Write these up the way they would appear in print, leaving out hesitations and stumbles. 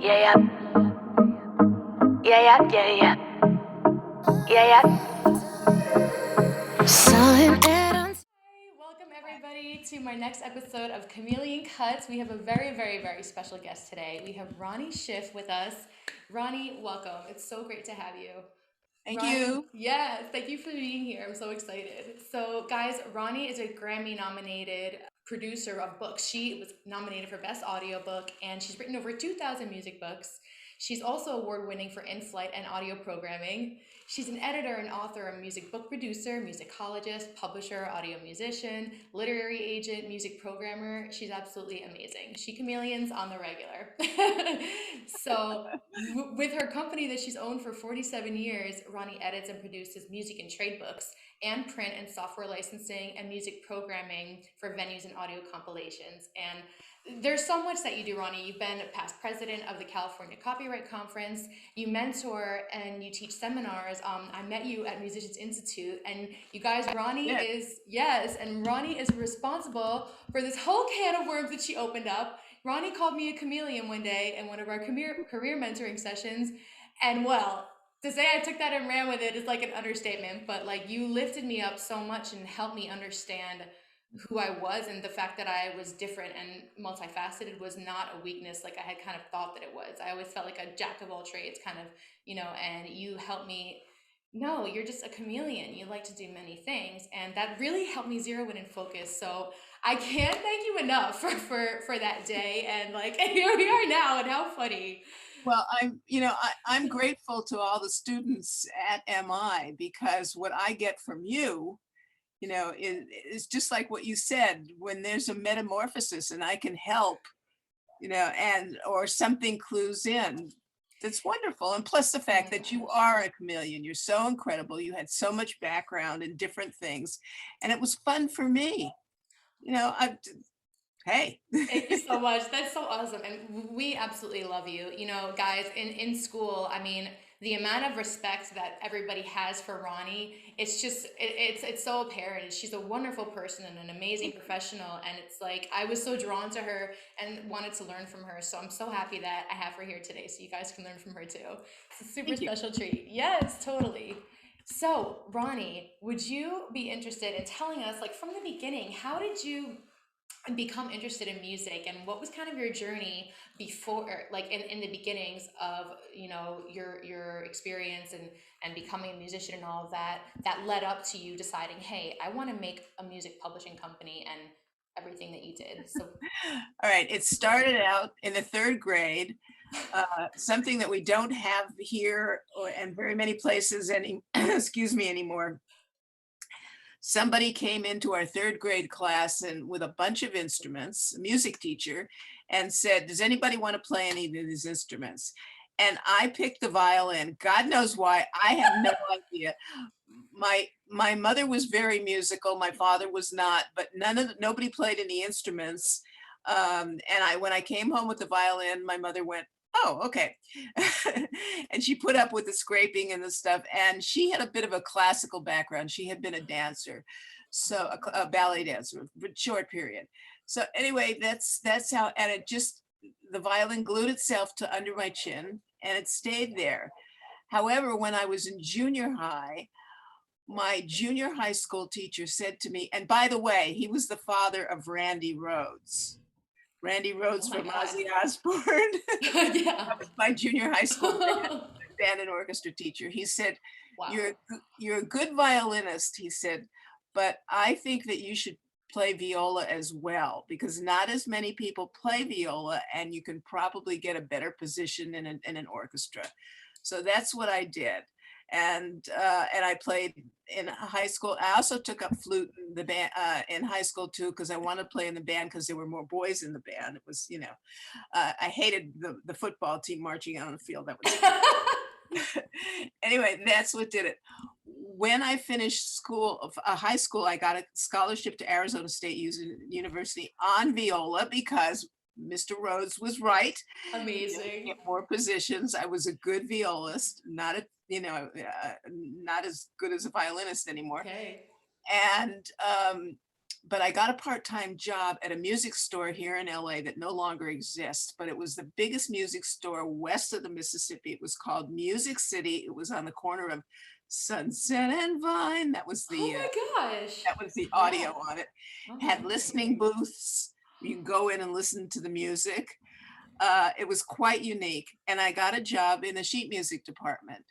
Yeah, yeah, yeah, yeah, yeah, yeah, yeah. Saw an ad on. Hi, welcome everybody to my next episode of Chameleon Cuts. We have a very, very, very special guest today. We have Ronnie Schiff with us. Ronnie, welcome. It's so great to have you. Thank Ronnie, you. yes, thank you for being here. I'm so excited. So, guys, Ronnie is a Grammy nominated producer of books. She was nominated for Best Audiobook, and she's written over 2,000 music books. She's also award winning for in flight and audio programming. She's an editor and author, a music book producer, musicologist, publisher, audio musician, literary agent, music programmer. She's absolutely amazing. She chameleons on the regular. So, with her company that she's owned for 47 years, Ronnie edits and produces music and trade books and print and software licensing and music programming for venues and audio compilations. And there's so much that you do, Ronnie. You've been past president of the California Copyright Conference. You mentor and you teach seminars. I met you at Musicians Institute, and you guys, Ronnie Yeah. is, yes, and Ronnie is responsible for this whole can of worms that she opened up. Ronnie called me a chameleon one day in one of our career mentoring sessions. And well, to say I took that and ran with it is like an understatement, but like you lifted me up so much and helped me understand who I was, and the fact that I was different and multifaceted was not a weakness like I had kind of thought that it was. I always felt like a jack of all trades kind of, and you helped me. No, you're just a chameleon. You like to do many things, and that really helped me zero in and focus. So I can't thank you enough for that day, and like here we are now, and how funny. Well, I'm grateful to all the students at MI because what I get from you, is just like what you said, when there's a metamorphosis and I can help, and or something clues in. That's wonderful. And plus the Oh fact my that you gosh. are a chameleon, you're so incredible. You had so much background in different things. And it was fun for me. I hey. Thank you so much. That's so awesome. And we absolutely love you. You know, guys, in school, I mean, the amount of respect that everybody has for Ronnie, it's just it's so apparent. She's a wonderful person and an amazing professional. And it's like I was so drawn to her and wanted to learn from her. So I'm so happy that I have her here today so you guys can learn from her too. It's a super Thank you. special treat. Yes, totally. So, Ronnie, would you be interested in telling us, like from the beginning, how did you and become interested in music, and what was kind of your journey before, like in the beginnings of your experience and becoming a musician and all of that that led up to you deciding, hey, I want to make a music publishing company and everything that you did. So All right, it started out in the third grade, something that we don't have here or and very many places any excuse me anymore. Somebody came into our third grade class and with a bunch of instruments, a music teacher, and said, "Does anybody want to play any of these instruments?" And I picked the violin. God knows why. I have no idea. My mother was very musical. My father was not, but nobody played any instruments. And when I came home with the violin, my mother went, "Oh, okay." And she put up with the scraping and the stuff. And she had a bit of a classical background. She had been a dancer, so a ballet dancer, but short period. So anyway, that's how. And it just the violin glued itself to under my chin, and it stayed there. However, when I was in junior high, my junior high school teacher said to me, and by the way, he was the father of Randy Rhoads. Randy oh Rhoads my from god. Ozzy Osbourne. Yeah. That was my junior high school band and orchestra teacher. He said, Wow. you're a good violinist," he said, "but I think that you should play viola as well because not as many people play viola and you can probably get a better position in an orchestra." So that's what I did. And I played in high school. I also took up flute in the band in high school too because I wanted to play in the band because there were more boys in the band. It was, I hated the football team marching out on the field. That was anyway. That's what did it. When I finished school, high school, I got a scholarship to Arizona State University on viola because Mr. Rhodes was right. Amazing. Get more positions. I was a good violist, not a not as good as a violinist anymore. Okay. And but I got a part-time job at a music store here in LA that no longer exists, but it was the biggest music store west of the Mississippi. It was called Music City. It was on the corner of Sunset and Vine. That was Oh the my gosh. audio Yeah. on it. Okay. Had listening booths. You can go in and listen to the music. It was quite unique. And I got a job in the sheet music department.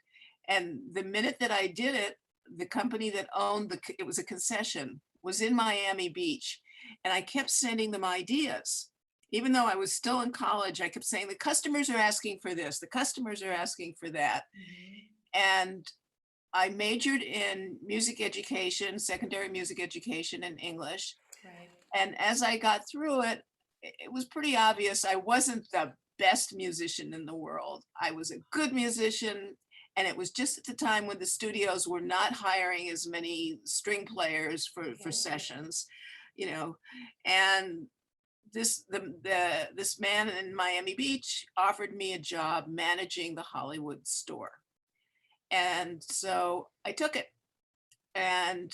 And the minute that I did it, the company that owned it was a concession, was in Miami Beach. And I kept sending them ideas. Even though I was still in college, I kept saying, the customers are asking for this, the customers are asking for that. And I majored in music education, secondary music education and English. Right. And as I got through it, it was pretty obvious I wasn't the best musician in the world. I was a good musician. And it was just at the time when the studios were not hiring as many string players for sessions, you know, and this man in Miami Beach offered me a job managing the Hollywood store. And so I took it. And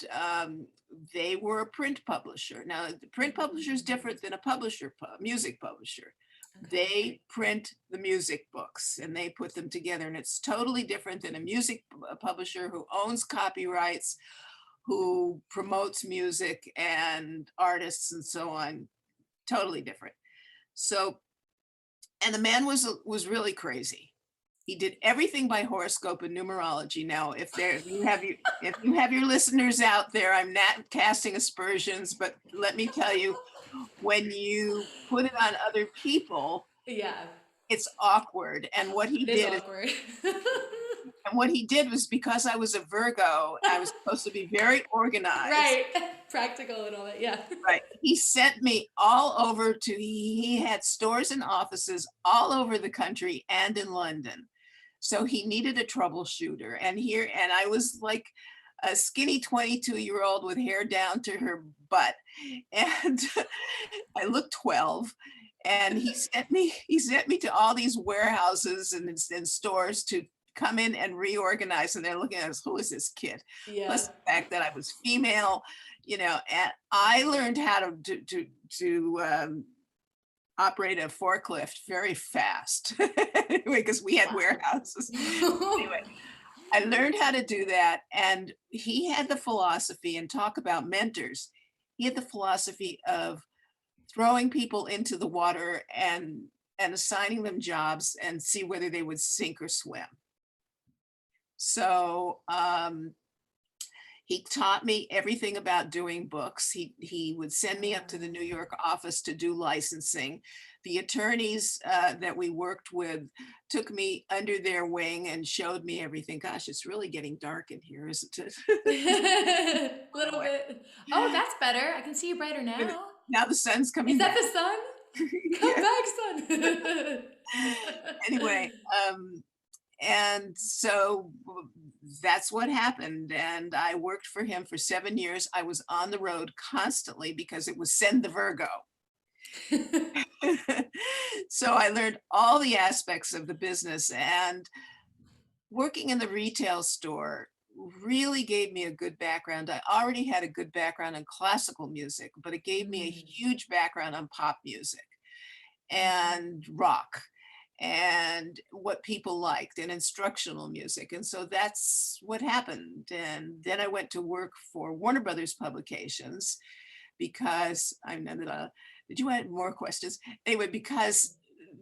they were a print publisher. Now, the print publisher is different than a publisher, music publisher. Okay. They print the music books and they put them together. And it's totally different than a music publisher who owns copyrights, who promotes music and artists and so on. Totally different. So, and the man was really crazy. He did everything by horoscope and numerology. Now, if you have your listeners out there, I'm not casting aspersions, but let me tell you, when you put it on other people, Yeah. it's awkward. And what he It is did, awkward. and what he did was, because I was a Virgo, I was supposed to be very organized. Right. Practical and all that. Yeah. Right. He sent me all over he had stores and offices all over the country and in London. So he needed a troubleshooter. And I was like a skinny 22-year-old with hair down to her butt. And I looked 12. And he sent me to all these warehouses and stores to come in and reorganize. And they're looking at us, who is this kid? Yeah. Plus the fact that I was female, you know, and I learned how to operate a forklift very fast anyway, because we had warehouses. Anyway, I learned how to do that. And he had the philosophy, and talk about mentors. He had the philosophy of throwing people into the water and assigning them jobs and see whether they would sink or swim. So he taught me everything about doing books. He would send me up to the New York office to do licensing. The attorneys that we worked with took me under their wing and showed me everything. Gosh, it's really getting dark in here, isn't it? A little bit. Oh, that's better. I can see you brighter now. Now the sun's coming Is that back. the sun? Come Yeah. back, sun. Anyway, and so that's what happened. And I worked for him for 7 years. I was on the road constantly because it was Send the Virgo. So I learned all the aspects of the business, and working in the retail store really gave me a good background. I already had a good background in classical music, but it gave me a huge background on pop music and rock and what people liked, and instructional music. And so that's what happened. And then I went to work for Warner Brothers Publications because I know that did you have more questions? Anyway, because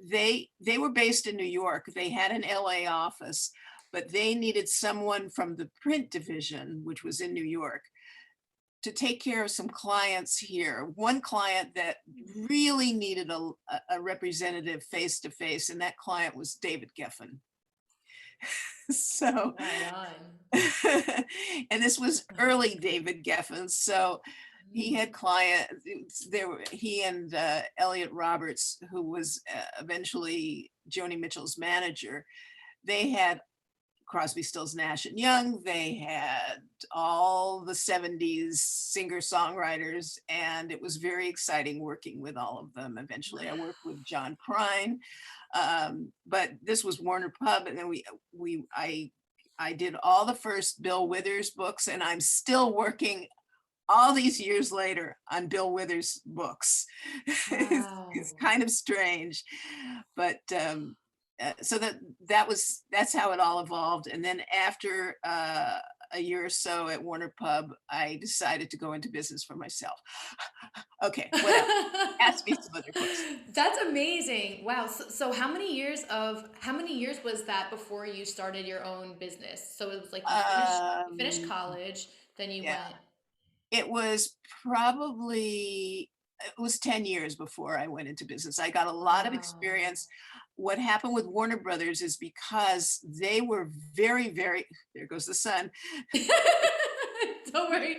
they were based in New York. They had an LA office, but they needed someone from the print division, which was in New York, to take care of some clients here. One client that really needed a representative face to face, and that client was David Geffen. So, and this was early David Geffen. So he had clients. He and Elliot Roberts, who was eventually Joni Mitchell's manager. They had Crosby, Stills, Nash and Young. They had all the 70s singer-songwriters, and it was very exciting working with all of them. Eventually, I worked with John Prine, but this was Warner Pub, and then I did all the first Bill Withers books, and I'm still working all these years later on Bill Withers' books. Wow. It's kind of strange, but so that's how it all evolved. And then after a year or so at Warner Pub, I decided to go into business for myself. Okay, what else? Ask me some other questions. That's amazing. Wow. So how many years was that before you started your own business? So it was like you finished Um, college, then you yeah, went. it was probably, it was 10 years before I went into business. I got a lot of Wow. experience. What happened with Warner Brothers is because they were very, very, there goes the sun. Don't worry.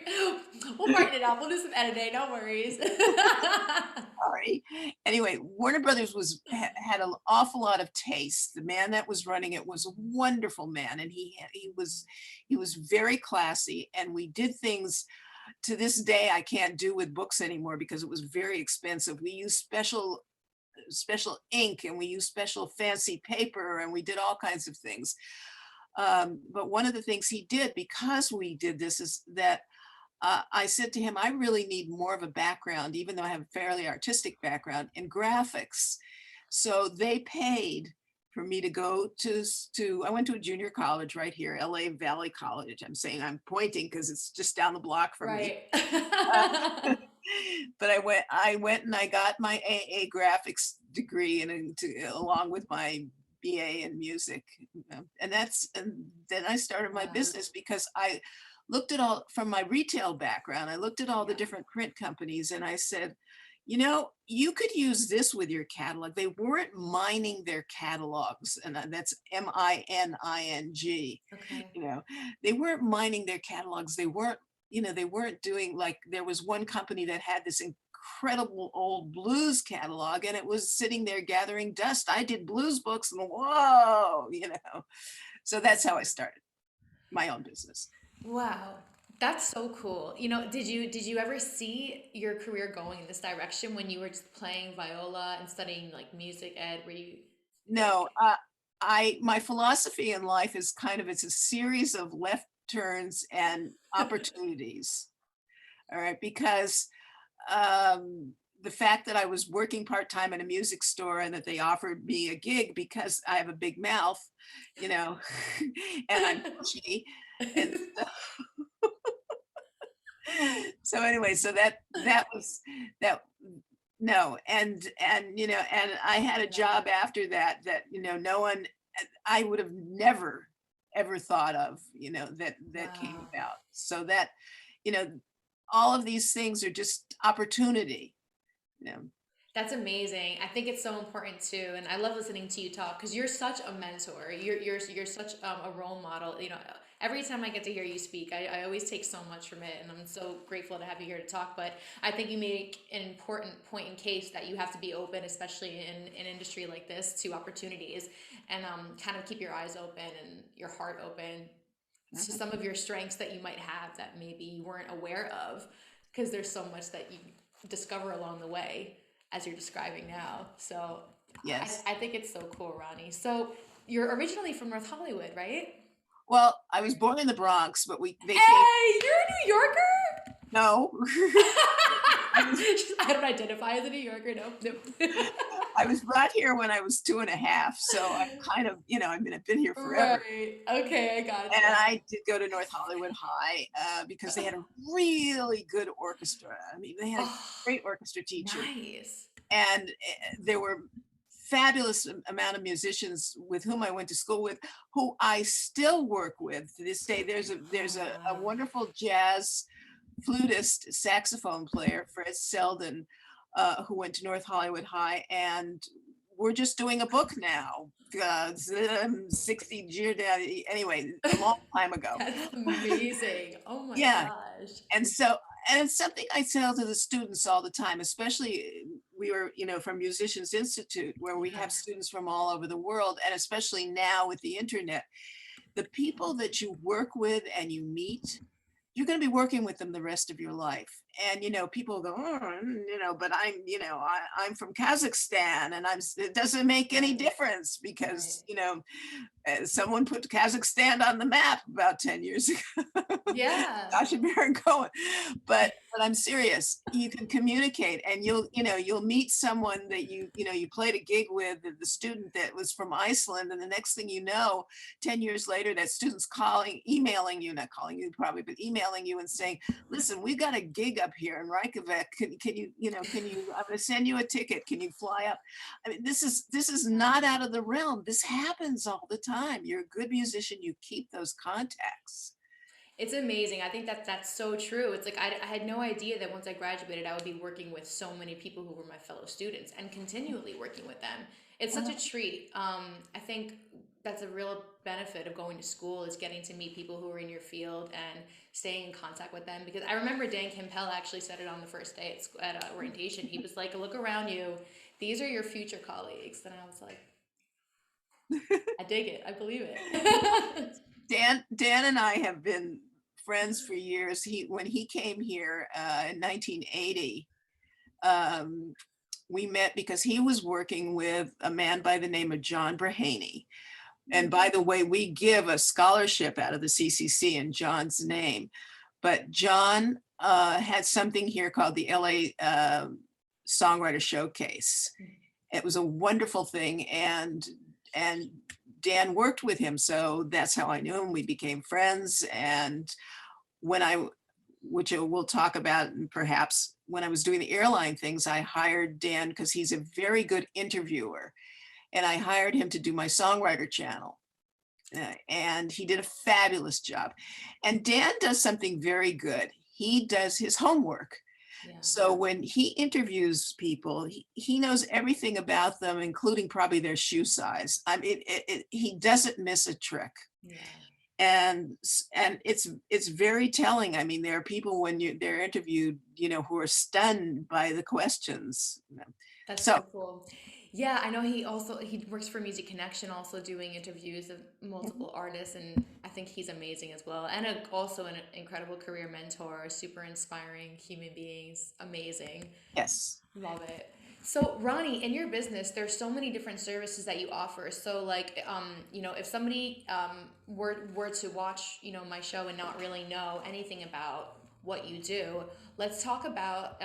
We'll brighten it up. We'll do some editing. No worries. Sorry. Anyway, Warner Brothers had an awful lot of taste. The man that was running it was a wonderful man, and he was very classy. And we did things to this day I can't do with books anymore because it was very expensive. We used special ink, and we used special fancy paper, and we did all kinds of things. But one of the things he did, because we did this, is that I said to him, I really need more of a background, even though I have a fairly artistic background, in graphics. So they paid for me to go I went to a junior college right here, LA Valley College. I'm pointing because it's just down the block from me. Right. But I went and I got my AA graphics degree, and along with my BA in music. And then I started my Wow. business because I looked at all, from my retail background, I looked at all the different print companies, and I said, you could use this with your catalog. They weren't mining their catalogs, and that's MINING. Okay. They weren't mining their catalogs. They weren't doing, like, there was one company that had this incredible old blues catalog, and it was sitting there gathering dust. I did blues books, and whoa. So that's how I started my own business. Wow. That's so cool. Did you ever see your career going in this direction when you were just playing viola and studying like music ed? Were you like, No, my philosophy in life is it's a series of left turns and opportunities. All right, because the fact that I was working part-time at a music store, and that they offered me a gig because I have a big mouth, and I'm pushy, and so anyway, so that was that. No, and I had a job after that no one, I would have never ever thought of, that came wow. about. So that, you know, all of these things are just opportunity, you know. That's amazing. I think it's so important too, and I love listening to you talk because you're such a mentor. You're such a role model. Every time I get to hear you speak, I always take so much from it, and I'm so grateful to have you here to talk. But I think you make an important point in case that you have to be open, especially in an industry like this, to opportunities, and kind of keep your eyes open and your heart open to Mhm. some of your strengths that you might have that maybe you weren't aware of, because there's so much that you discover along the way as you're describing now. So Yes. I think it's so cool, Ronnie. So you're originally from North Hollywood, right? Well, I was born in the Bronx, but they came. Hey, you're a New Yorker? No. I was I don't identify as a New Yorker. No, no. I was brought here when I was 2.5, so I'm I've been here forever. Right. Okay, I And gotcha. I did go to North Hollywood High because they had a really good orchestra. I mean, they had a Oh, great orchestra teacher, nice. and there were fabulous amount of musicians with whom I went to school with, who I still work with to this day. There's a Wow. wonderful jazz flutist, saxophone player, Fred Selden, who went to North Hollywood High, and we're just doing a book now. 60 years anyway, a long time ago. That's amazing. Oh my Yeah, gosh. and so, and it's something I tell to the students all the time, especially we were, from Musicians Institute, where we Yeah. have students from all over the world, and especially now with the internet, the people that you work with and you meet, you're going to be working with them the rest of your life. And, people go, oh, but I'm from Kazakhstan, and it doesn't make any Right. difference Right. because, someone put Kazakhstan on the map about 10 years ago. Yeah. Sasha Baron Cohen. But I'm serious. You can communicate, and you'll meet someone that you played a gig with, the student that was from Iceland, and the next thing you know, 10 years later, that student's emailing you, not calling you probably, but emailing you and saying, listen, we've got a gig up here in Reykjavik. Can you, I'm gonna send you a ticket. Can you fly up? I mean, this is not out of the realm. This happens all the time. You're a good musician, you keep those contacts. It's amazing. I think that that's so true. It's like I had no idea that once I graduated, I would be working with so many people who were my fellow students and continually working with them. It's such a treat. I think that's a real benefit of going to school is getting to meet people who are in your field and staying in contact with them. Because I remember Dan Campbell actually said it on the first day at orientation. He was like, "Look around you. These are your future colleagues." And I was like, "I dig it. I believe it." Dan and I have been friends for years. When he came here in 1980, we met because he was working with a man by the name of John Brahaney. And by the way, we give a scholarship out of the CCC in John's name. But John had something here called the LA Songwriter Showcase. It was a wonderful thing, and Dan worked with him, so that's how I knew him. We became friends, and which we'll talk about, and perhaps when I was doing the airline things, I hired Dan because he's a very good interviewer, and I hired him to do my songwriter channel, and he did a fabulous job. And Dan does something very good. He does his homework. Yeah. So when he interviews people, he knows everything about them, including probably their shoe size. I mean, he doesn't miss a trick. Yeah. And it's very telling. I mean, there are people when they're interviewed, who are stunned by the questions. That's so cool. Yeah, I know he works for Music Connection, also doing interviews of multiple artists, and I think he's amazing as well. And also an incredible career mentor, super inspiring human beings, amazing. Yes. Love it. So Ronnie, in your business, there's so many different services that you offer. So like, if somebody were to watch, my show and not really know anything about what you do, let's talk about,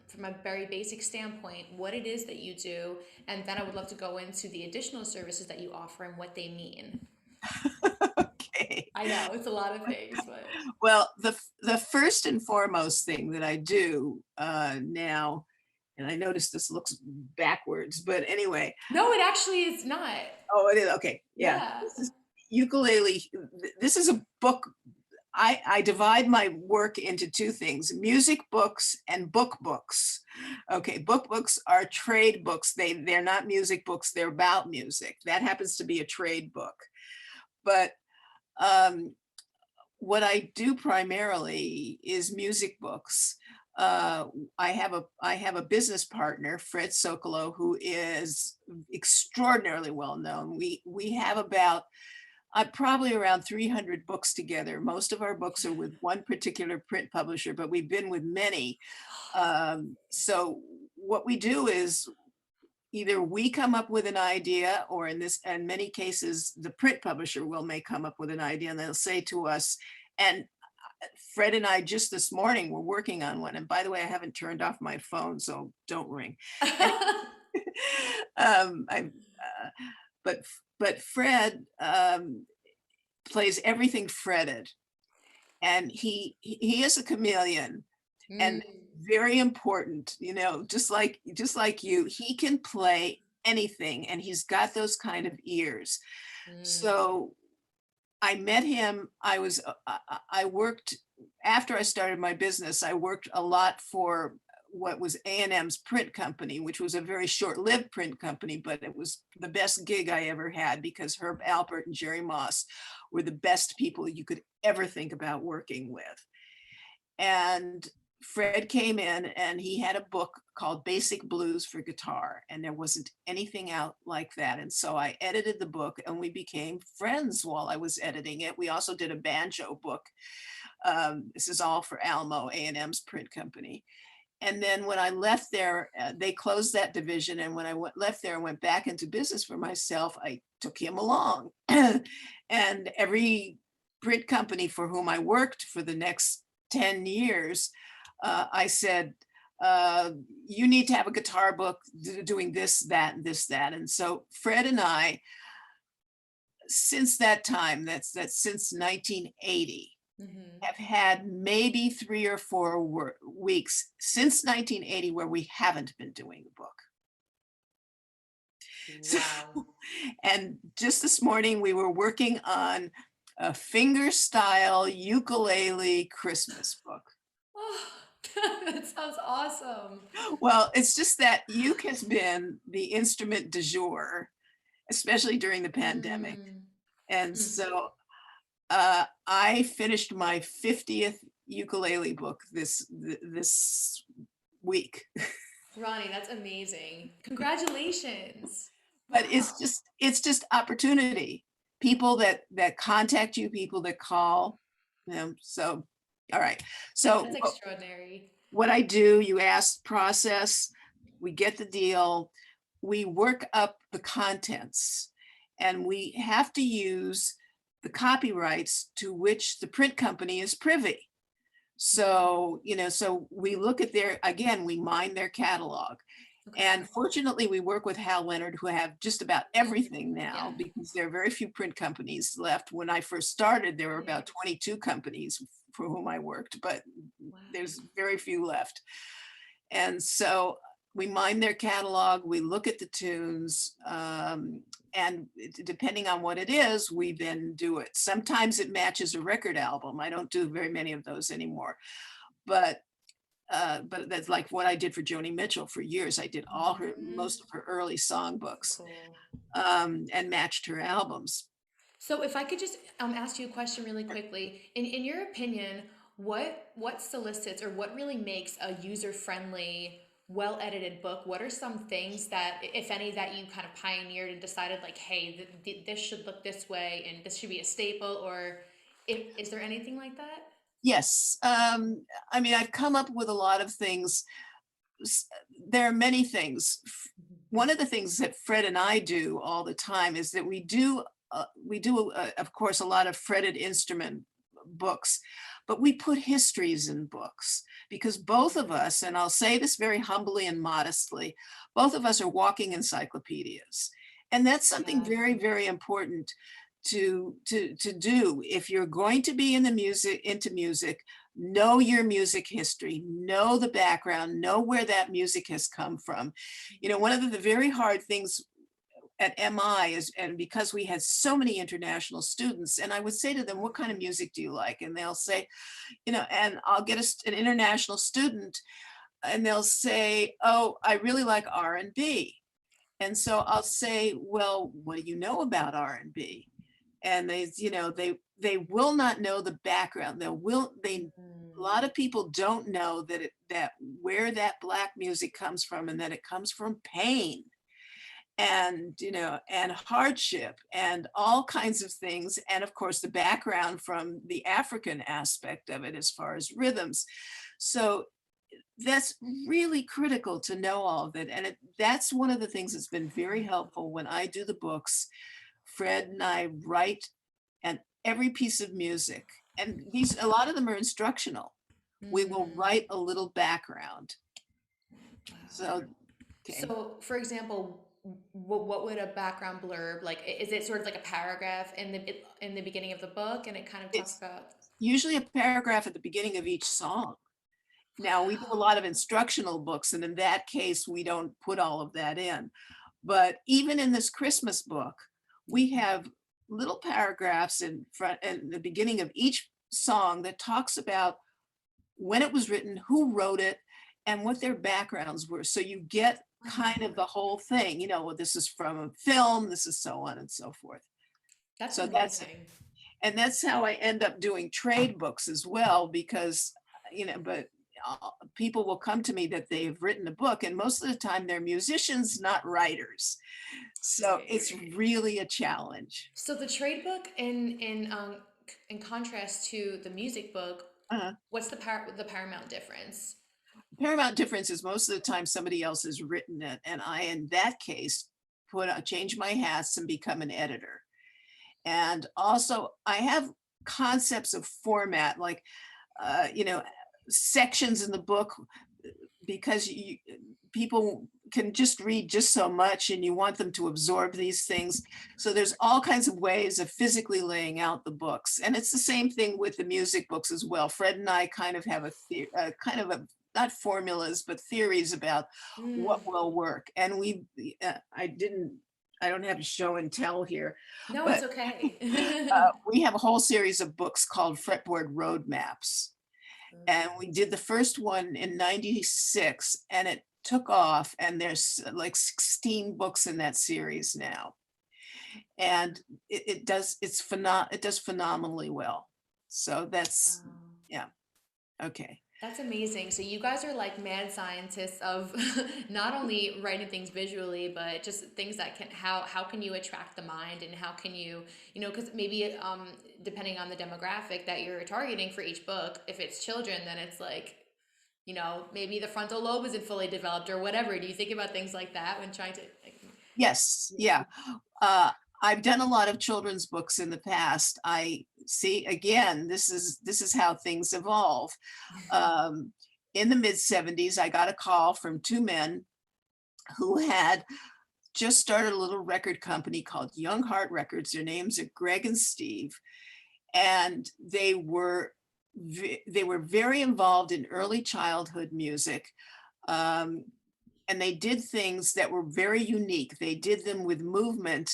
from a very basic standpoint, what it is that you do, and then I would love to go into the additional services that you offer and what they mean. Okay. I know it's a lot of things, but well, the first and foremost thing that I do now, and I notice this looks backwards, but anyway. No, it actually is not. Oh, it is. Okay. Yeah. This is ukulele. This is a book. I divide my work into two things: music books and book books. Okay, book books are trade books. They're not music books. They're about music. That happens to be a trade book. But what I do primarily is music books. I have a business partner, Fred Sokolow, who is extraordinarily well known. We have about probably around 300 books together. Most of our books are with one particular print publisher, but we've been with many. So what we do is either we come up with an idea, or in many cases, the print publisher may come up with an idea, and they'll say to us, and Fred and I just this morning were working on one. And by the way, I haven't turned off my phone, so don't ring. But Fred plays everything fretted, and he is a chameleon, and very important, just like you, he can play anything, and he's got those kind of ears. So I met him. I worked after I started my business. I worked a lot for what was A&M's print company, which was a very short-lived print company, but it was the best gig I ever had because Herb Alpert and Jerry Moss were the best people you could ever think about working with. And Fred came in and he had a book called Basic Blues for Guitar, and there wasn't anything out like that. And so I edited the book, and we became friends while I was editing it. We also did a banjo book. This is all for Alamo, A&M's print company. And then when I left there, they closed that division. And when I left there and went back into business for myself, I took him along. And every print company for whom I worked for the next 10 years, I said, you need to have a guitar book doing this, that, and this, that. And so Fred and I, since that time, that's since 1980, have had maybe 3 or 4 weeks since 1980 where we haven't been doing the book. Wow. So, and just this morning we were working on a finger-style ukulele Christmas book. Oh, that sounds awesome. Well, it's just that uke has been the instrument du jour, especially during the pandemic. And so I finished my 50th ukulele book this week. Ronnie, that's amazing. Congratulations. But it's just opportunity. People that contact you, people that call, so all right. So That's extraordinary. what I do, you ask, process, we get the deal, we work up the contents, and we have to use the copyrights to which the print company is privy. So, so we look at we mine their catalog. Okay. And fortunately, we work with Hal Leonard, who have just about everything now, because there are very few print companies left. When I first started, there were about 22 companies for whom I worked, but there's very few left. And so we mine their catalog, we look at the tunes, and depending on what it is, we then do it. Sometimes it matches a record album. I don't do very many of those anymore, but that's like what I did for Joni Mitchell for years. I did most of her early songbooks, and matched her albums. So if I could just ask you a question really quickly, in your opinion, what solicits or what really makes a user-friendly, well-edited book? What are some things that, if any, that you kind of pioneered and decided like, hey, this should look this way and this should be a staple, or is there anything like that? Yes. I mean, I've come up with a lot of things. There are many things. One of the things that Fred and I do all the time is that we do, of course, a lot of fretted instrument books, but we put histories in books because both of us, and I'll say this very humbly and modestly, both of us are walking encyclopedias. And that's something very, very important to do. If you're going to be into music, know your music history, know the background, know where that music has come from. One of the very hard things at MI is, and because we had so many international students, and I would say to them, what kind of music do you like? And they'll say, and I'll get an international student and they'll say, oh, I really like R&B. And so I'll say, well, what do you know about R&B? And they will not know the background. A lot of people don't know that where that Black music comes from, and that it comes from pain and and hardship and all kinds of things, and of course the background from the African aspect of it as far as rhythms. So that's really critical to know all of it, and that's one of the things that's been very helpful when I do the books. Fred and I write and every piece of music, and a lot of them are instructional. We will write a little background. So, okay. So for example, what would a background blurb, like, is it sort of like a paragraph in the beginning of the book, and it kind of talks about usually a paragraph at the beginning of each song. Now we do a lot of instructional books, and in that case we don't put all of that in, but even in this Christmas book we have little paragraphs in the beginning of each song that talks about when it was written, who wrote it, and what their backgrounds were. So you get kind of the whole thing, well, this is from a film, this is so on and so forth. That's so amazing. That's how I end up doing trade books as well, because but people will come to me that they've written a book, and most of the time they're musicians, not writers. So it's really a challenge. So the trade book, in contrast to the music book, what's the paramount difference? paramount difference is most of the time somebody else has written it, and I, in that case, change my hats and become an editor. And also, I have concepts of format, like, you know, sections in the book, because people can just read just so much and you want them to absorb these things. So there's all kinds of ways of physically laying out the books. And it's the same thing with the music books as well. Fred and I kind of have not formulas, but theories about what Mm. will work. And I don't have a show and tell here, No, it's but okay. we have a whole series of books called Fretboard Roadmaps. And we did the first one in '96, and it took off, and there's like 16 books in that series now. And it does phenomenally well. So that's, Wow. yeah, okay. That's amazing. So you guys are like mad scientists of not only writing things visually, but just things that can how can you attract the mind and how can you, you know, because maybe depending on the demographic that you're targeting for each book, if it's children, then it's like, you know, maybe the frontal lobe isn't fully developed or whatever. Do you think about things like that when trying to like, Yes, yeah. yeah. Uh, I've done a lot of children's books in the past. I see, again, this is how things evolve. Um, in the mid '70s, I got a call from two men who had just started a little record company called Young Heart Records. Their names are Greg and Steve, and they were very involved in early childhood music. Um, and they did things that were very unique. They did them with movement,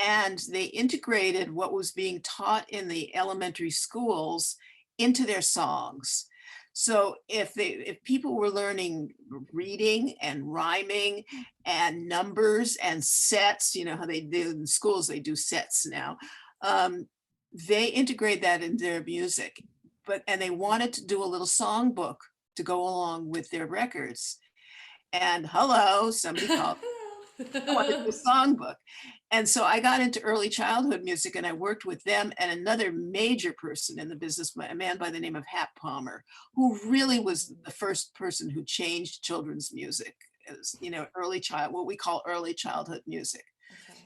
and they integrated what was being taught in the elementary schools into their songs. So if people were learning reading and rhyming and numbers and sets, you know how they do in schools, they do sets now. They integrate that into their music, and they wanted to do a little songbook to go along with their records. And hello, somebody called, I want to do a songbook. And so I got into early childhood music, and I worked with them and another major person in the business, a man by the name of Hap Palmer, who really was the first person who changed children's music as, you know, what we call early childhood music. Okay.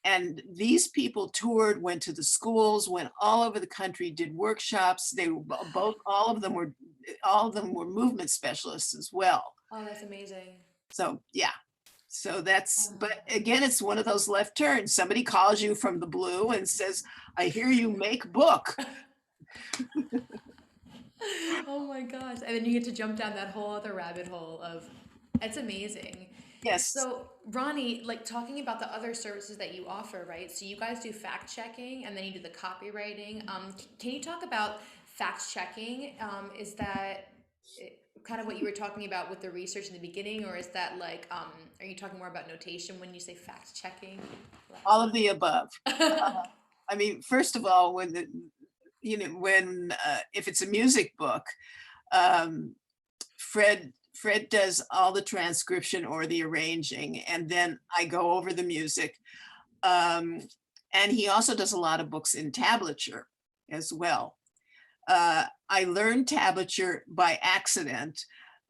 And these people toured, went to the schools, went all over the country, did workshops. They were all of them were movement specialists as well. Oh, that's amazing. So yeah, so that's, Oh. but again, it's one of those left turns. Somebody calls you from the blue and says, I hear you make book. Oh my gosh. And then you get to jump down that whole other rabbit hole of it's amazing. Yes, So, Ronnie, like talking about the other services that you offer, right? So you guys do fact checking and then you do the copywriting. Can you talk about fact checking? Is that kind of what you were talking about with the research in the beginning, or is that like, are you talking more about notation when you say fact checking? all of the above. I mean, first of all, if it's a music book, um, Fred does all the transcription or the arranging, and then I go over the music. Um, and he also does a lot of books in tablature as well. I learned tablature by accident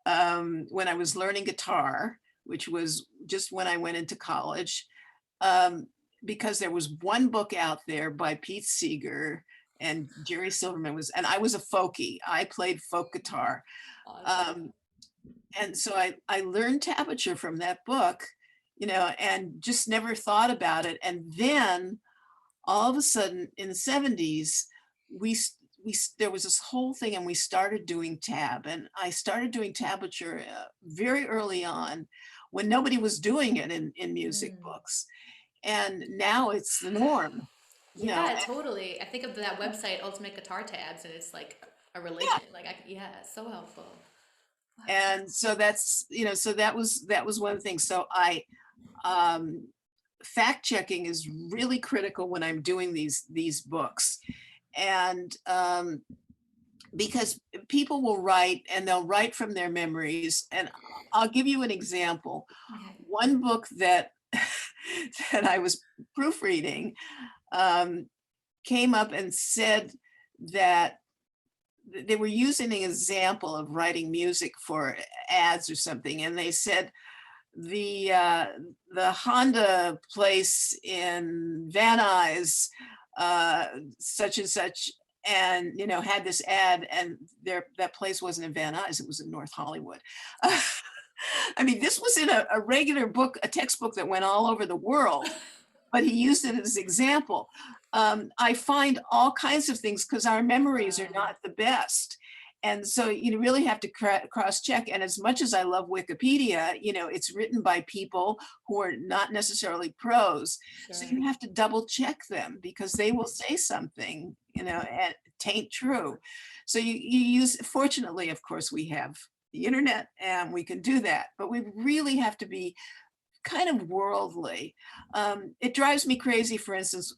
when I was learning guitar, which was just when I went into college, because there was one book out there by Pete Seeger and Jerry Silverman and I was a folkie. I played folk guitar. Awesome. Um, and so I learned tablature from that book, you know, and just never thought about it. And then all of a sudden in the '70s, there was this whole thing, and we started doing tab, and I started doing tablature very early on when nobody was doing it in music Mm. books, and now it's the norm, you know. Yeah, totally. I think of that website, Ultimate Guitar Tabs, and it's like a Yeah, religion. Like, yeah, it's so helpful. Wow. and so that's, you know, so that was one thing. So um fact checking is really critical when I'm doing these books, and because people will write, and they'll write from their memories. And I'll give you an example. Okay. One book that that I was proofreading came up and said that they were using an example of writing music for ads or something, and they said the Honda place in Van Nuys, such and such, and had this ad, and that place wasn't in Van Nuys, it was in North Hollywood. I mean, this was in a regular book, a textbook that went all over the world, but he used it as an example. I find all kinds of things because our memories are not the best. And so you really have to cross-check. And as much as I love Wikipedia, it's written by people who are not necessarily pros. So you have to double check them because they will say something, and it ain't true. So you use, fortunately, of course, we have the internet and we can do that, but we really have to be kind of worldly. It drives me crazy, for instance,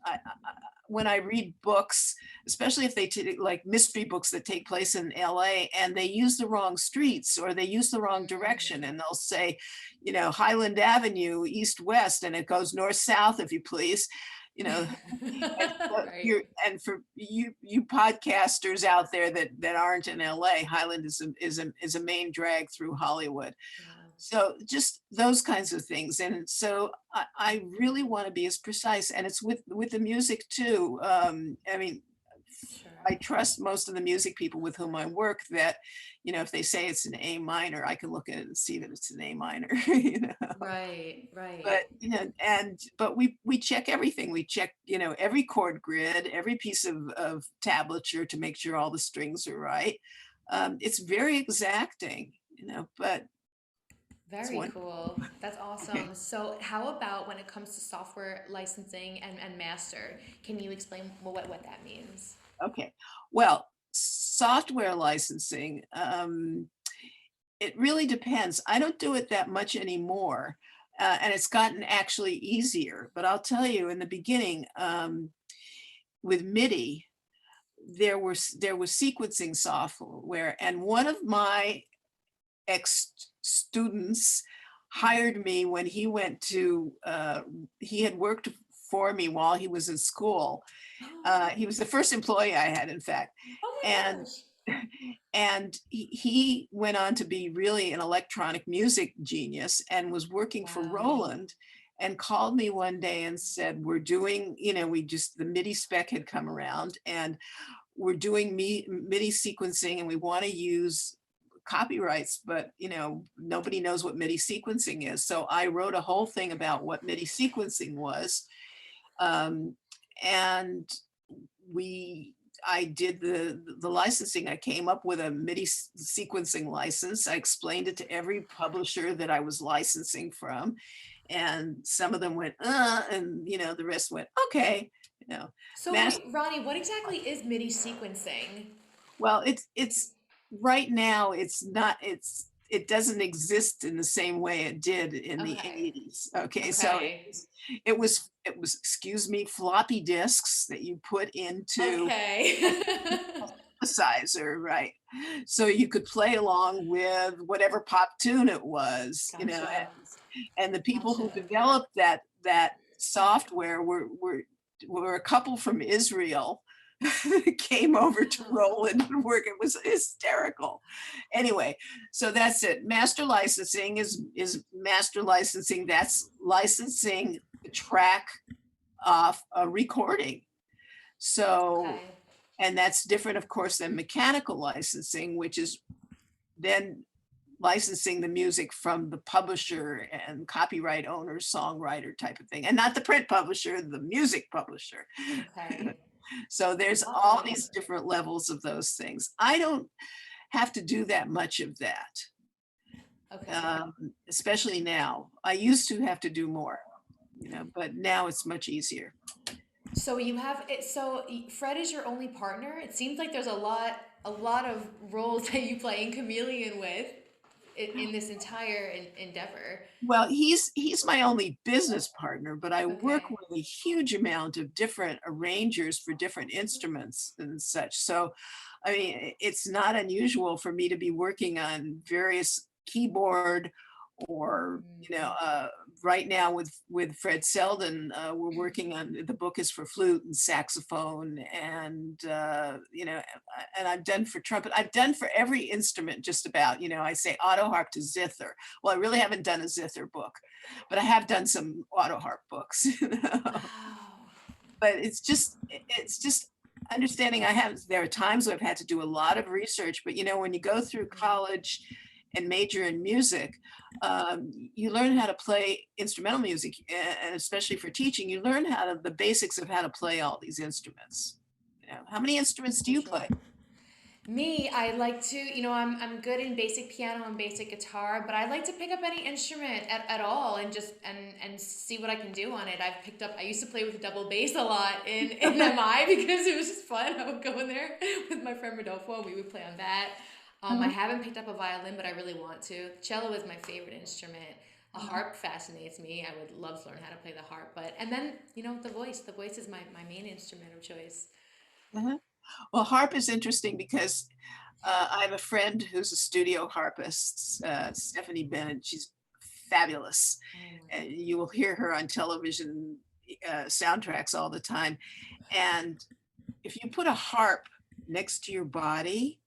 when I read books, especially if they take like mystery books that take place in LA and they use the wrong streets or they use the wrong direction, and they'll say, Highland Avenue, east, west, and it goes north, south, if you please. And, Right. and for you podcasters out there that aren't in LA, Highland is a main drag through Hollywood. Yeah. So just those kinds of things. And so I really want to be as precise, and it's with the music too. I mean, Sure. I trust most of the music people with whom I work that, if they say it's an A minor, I can look at it and see that it's an A minor, Right, right. But, but we check everything. We check, every chord grid, every piece of tablature to make sure all the strings are right. It's very exacting, but Very cool. That's awesome. So how about when it comes to software licensing and master? Can you explain what that means? okay. Well, software licensing, it really depends. I don't do it that much anymore. And it's gotten actually easier, but I'll tell you in the beginning, with MIDI, there was sequencing software, and one of my ex-students hired me when he went to, he had worked for me while he was in school. He was the first employee I had, in fact. Oh my And gosh. and he went on to be really an electronic music genius and was working for Wow. Roland, and called me one day and said, we're doing, the MIDI spec had come around, and we're doing MIDI sequencing, and we want to use copyrights, but nobody knows what MIDI sequencing is. So I wrote a whole thing about what MIDI sequencing was. And I did the licensing. I came up with a MIDI sequencing license. I explained it to every publisher that I was licensing from, and some of them went, and the rest went, okay. So wait, Ronnie, what exactly is MIDI sequencing? Well, it's right now, it doesn't exist in the same way it did in the Okay. 80s. Okay, so Okay. it was, excuse me, floppy disks that you put into Okay. a synthesizer, right? So you could play along with whatever pop tune it was, Gotcha. and the people who Gotcha. developed that software were a couple from Israel. Came over to Roland and work. It was hysterical. Anyway, so that's it. Master licensing is master licensing. That's licensing the track off a recording. So, Okay. and that's different, of course, than mechanical licensing, which is then licensing the music from the publisher and copyright owner, songwriter type of thing, and not the print publisher, the music publisher. Okay. So there's all these different levels of those things. I don't have to do that much of that, Okay. especially now. I used to have to do more, but now it's much easier. So you have it. So Fred is your only partner. It seems like there's a lot of roles that you play in Chameleon with in this entire endeavor. Well, he's my only business partner, but I work Okay. with a huge amount of different arrangers for different instruments and such. So, I mean, it's not unusual for me to be working on various keyboard or right now with Fred Selden, we're working on, the book is for flute and saxophone, and and I've done for trumpet. I've done for every instrument just about. I say auto harp to zither. Well, I really haven't done a zither book, but I have done some auto harp books. Wow. But it's just understanding. There are times where I've had to do a lot of research, but when you go through college and major in music, you learn how to play instrumental music, and especially for teaching, you learn the basics of how to play all these instruments. How many instruments do For you sure. play? Me, I like to, I'm good in basic piano and basic guitar, but I like to pick up any instrument at all and just and see what I can do on it. I used to play with double bass a lot in MI because it was just fun. I would go in there with my friend Rodolfo and we would play on that. I Mhm. haven't picked up a violin, but I really want to. Cello is my favorite instrument. A harp fascinates me. I would love to learn how to play the harp, and then, the voice. The voice is my main instrument of choice. Uh-huh. Well, harp is interesting because I have a friend who's a studio harpist, Stephanie Bennett. She's fabulous. Oh my And you will hear her on television soundtracks all the time. And if you put a harp next to your body,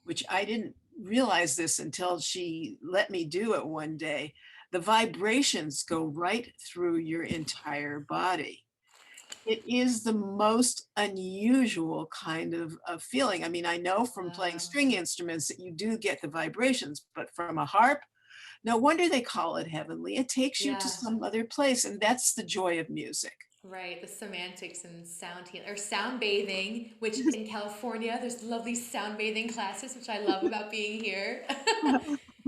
which I didn't realize this until she let me do it one day, the vibrations go right through your entire body. It is the most unusual kind of feeling. I mean, I know from playing Wow. string instruments that you do get the vibrations, but from a harp, no wonder they call it heavenly. It takes you to Yeah. some other place, and that's the joy of music. Right, the semantics and sound healing or sound bathing, which in California there's lovely sound bathing classes, which I love about being here.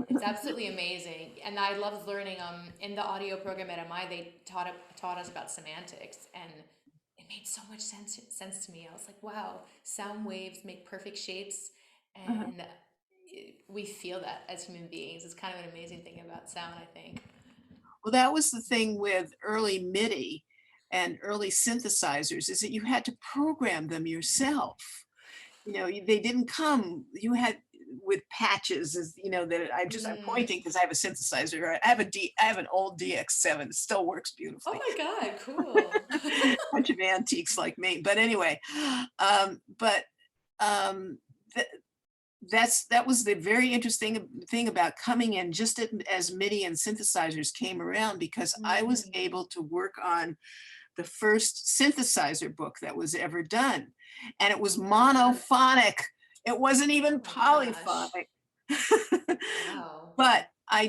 It's absolutely amazing, and I love learning. In the audio program at MI, they taught us about semantics, and it made so much sense to me. I was like, wow, sound waves make perfect shapes, and we feel that as human beings. It's kind of an amazing thing about sound, I think. Well, that was the thing with early MIDI and early synthesizers, is that you had to program them yourself. They didn't come, you had with patches, that I'm Mm. pointing because I have a synthesizer. I have an old DX7. It still works Oh beautifully. my God, cool. Bunch of antiques like me. But anyway, but um, th- that was the very interesting thing about coming in just as MIDI and synthesizers came around, because I was Mm. able to work on the first synthesizer book that was ever done. And it was monophonic. It wasn't even Oh my gosh. polyphonic. Wow. But I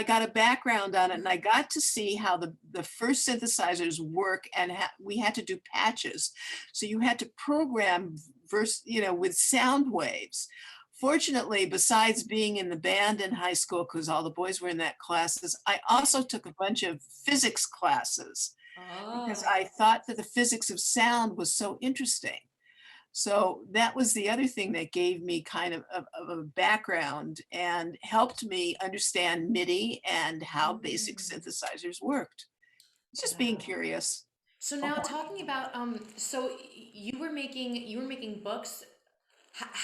got a background on it, and I got to see how the first synthesizers work, and we had to do patches. So you had to program with sound waves. Fortunately, besides being in the band in high school, because all the boys were in that classes, I also took a bunch of physics classes because I Oh, thought that the physics of sound was so interesting. So that was the other thing that gave me kind of a background and helped me understand MIDI and how basic mm, synthesizers worked. It's just being wow. curious. So now talking about so you were making books.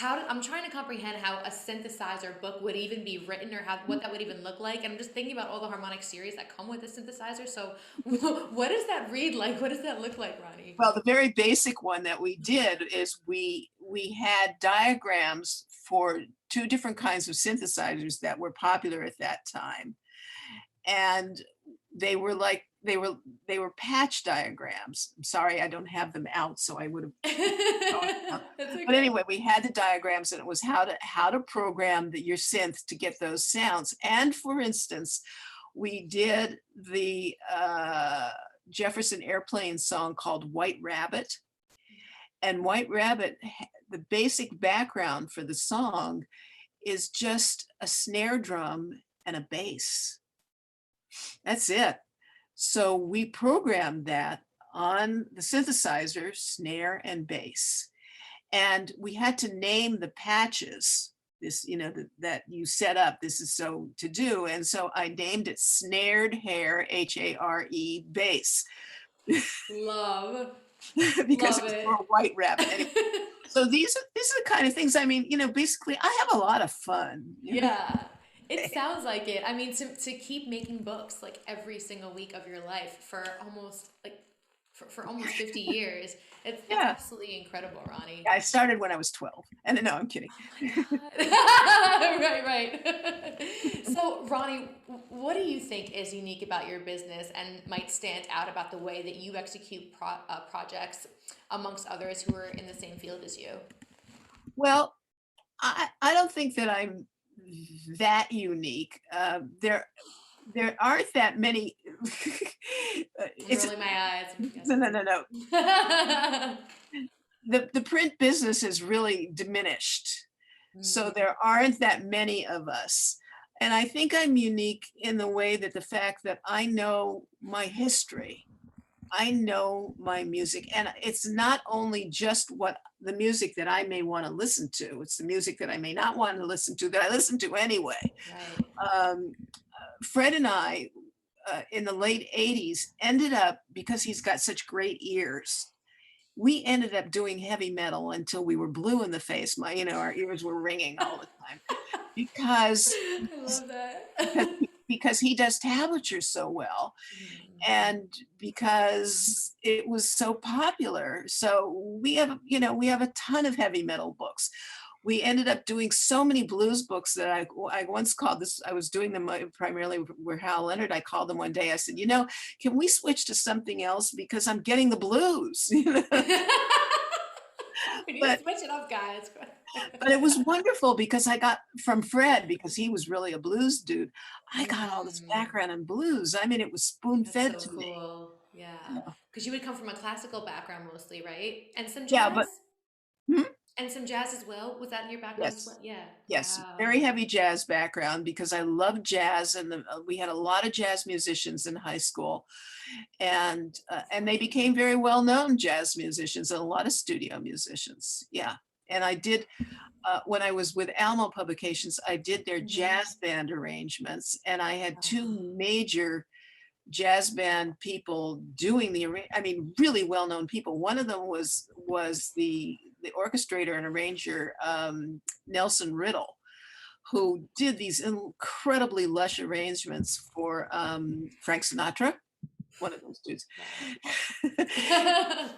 I'm trying to comprehend how a synthesizer book would even be written or how what that would even look like. And I'm just thinking about all the harmonic series that come with a synthesizer. So what does that read like? What does that look like, Ronnie? Well, the very basic one that we did is we had diagrams for two different kinds of synthesizers that were popular at that time. And they were like they were patch diagrams. I'm sorry, I don't have them out, so I would have. That's But okay. anyway, we had the diagrams, and it was how to program your synth to get those sounds. And for instance, we did the Jefferson Airplane song called White Rabbit. And White Rabbit, the basic background for the song is just a snare drum and a bass. That's it. So we programmed that on the synthesizer, snare and bass. And we had to name the patches, that you set up. This is so to do. And so I named it Snared Hair, HARE bass, Love. because Love it was for a it. white rabbit. Anyway, so these are the kind of things, I mean, basically I have a lot of fun. Yeah. It sounds like it. I mean, to keep making books like every single week of your life for almost like for almost 50 years, it's Yeah, absolutely incredible, Ronnie. I started when I was 12. And no, I'm kidding. Right, right. So, Ronnie, what do you think is unique about your business and might stand out about the way that you execute projects amongst others who are in the same field as you? Well, I don't think that I'm that unique. There aren't that many. I'm It's rolling my eyes. Yes, no, no, it's no, no. a- The print business is really diminished. So Mm, there aren't that many of us. And I think I'm unique in the way that the fact that I know my history, I know my music, and it's not only just what the music that I may want to listen to, it's the music that I may not want to listen to that I listen to anyway. right. Um, Fred and I, in the late 80s, ended up, because he's got such great ears, we ended up doing heavy metal until we were blue in the face. Our ears were ringing all the time because I love because that. because he does tablature so well, Mm. and because it was so popular. So we have a ton of heavy metal books. We ended up doing so many blues books that I once called this, I was doing them primarily with Hal Leonard. I called them one day. I said, can we switch to something else? Because I'm getting the blues. We need to But switch it up, guys. but it was wonderful because I got from Fred, because he was really a blues dude. I got all this Mm, background in blues. I mean, it was spoon that's fed so to me. cool. Yeah. Yeah, Because you would come from a classical background mostly, right? And some yeah, jazz? but hmm? And some jazz as well? Was that in your background as well? Yes, Yeah. yes, Wow. very heavy jazz background because I love jazz, and we had a lot of jazz musicians in high school, and they became very well known jazz musicians and a lot of studio musicians. Yeah, and I did when I was with Almo Publications, I did their Mm-hmm. jazz band arrangements, and I had two major jazz band people doing I mean, really well-known people. One of them was the orchestrator and arranger, Nelson Riddle, who did these incredibly lush arrangements for Frank Sinatra, one of those dudes. Wow.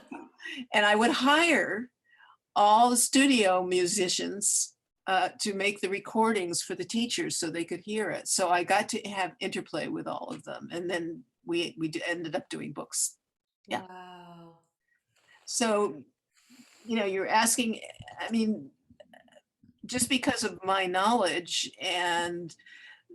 And I would hire all the studio musicians to make the recordings for the teachers so they could hear it. So I got to have interplay with all of them, and then we ended up doing books. Yeah. Wow. So you're asking. I mean, just because of my knowledge and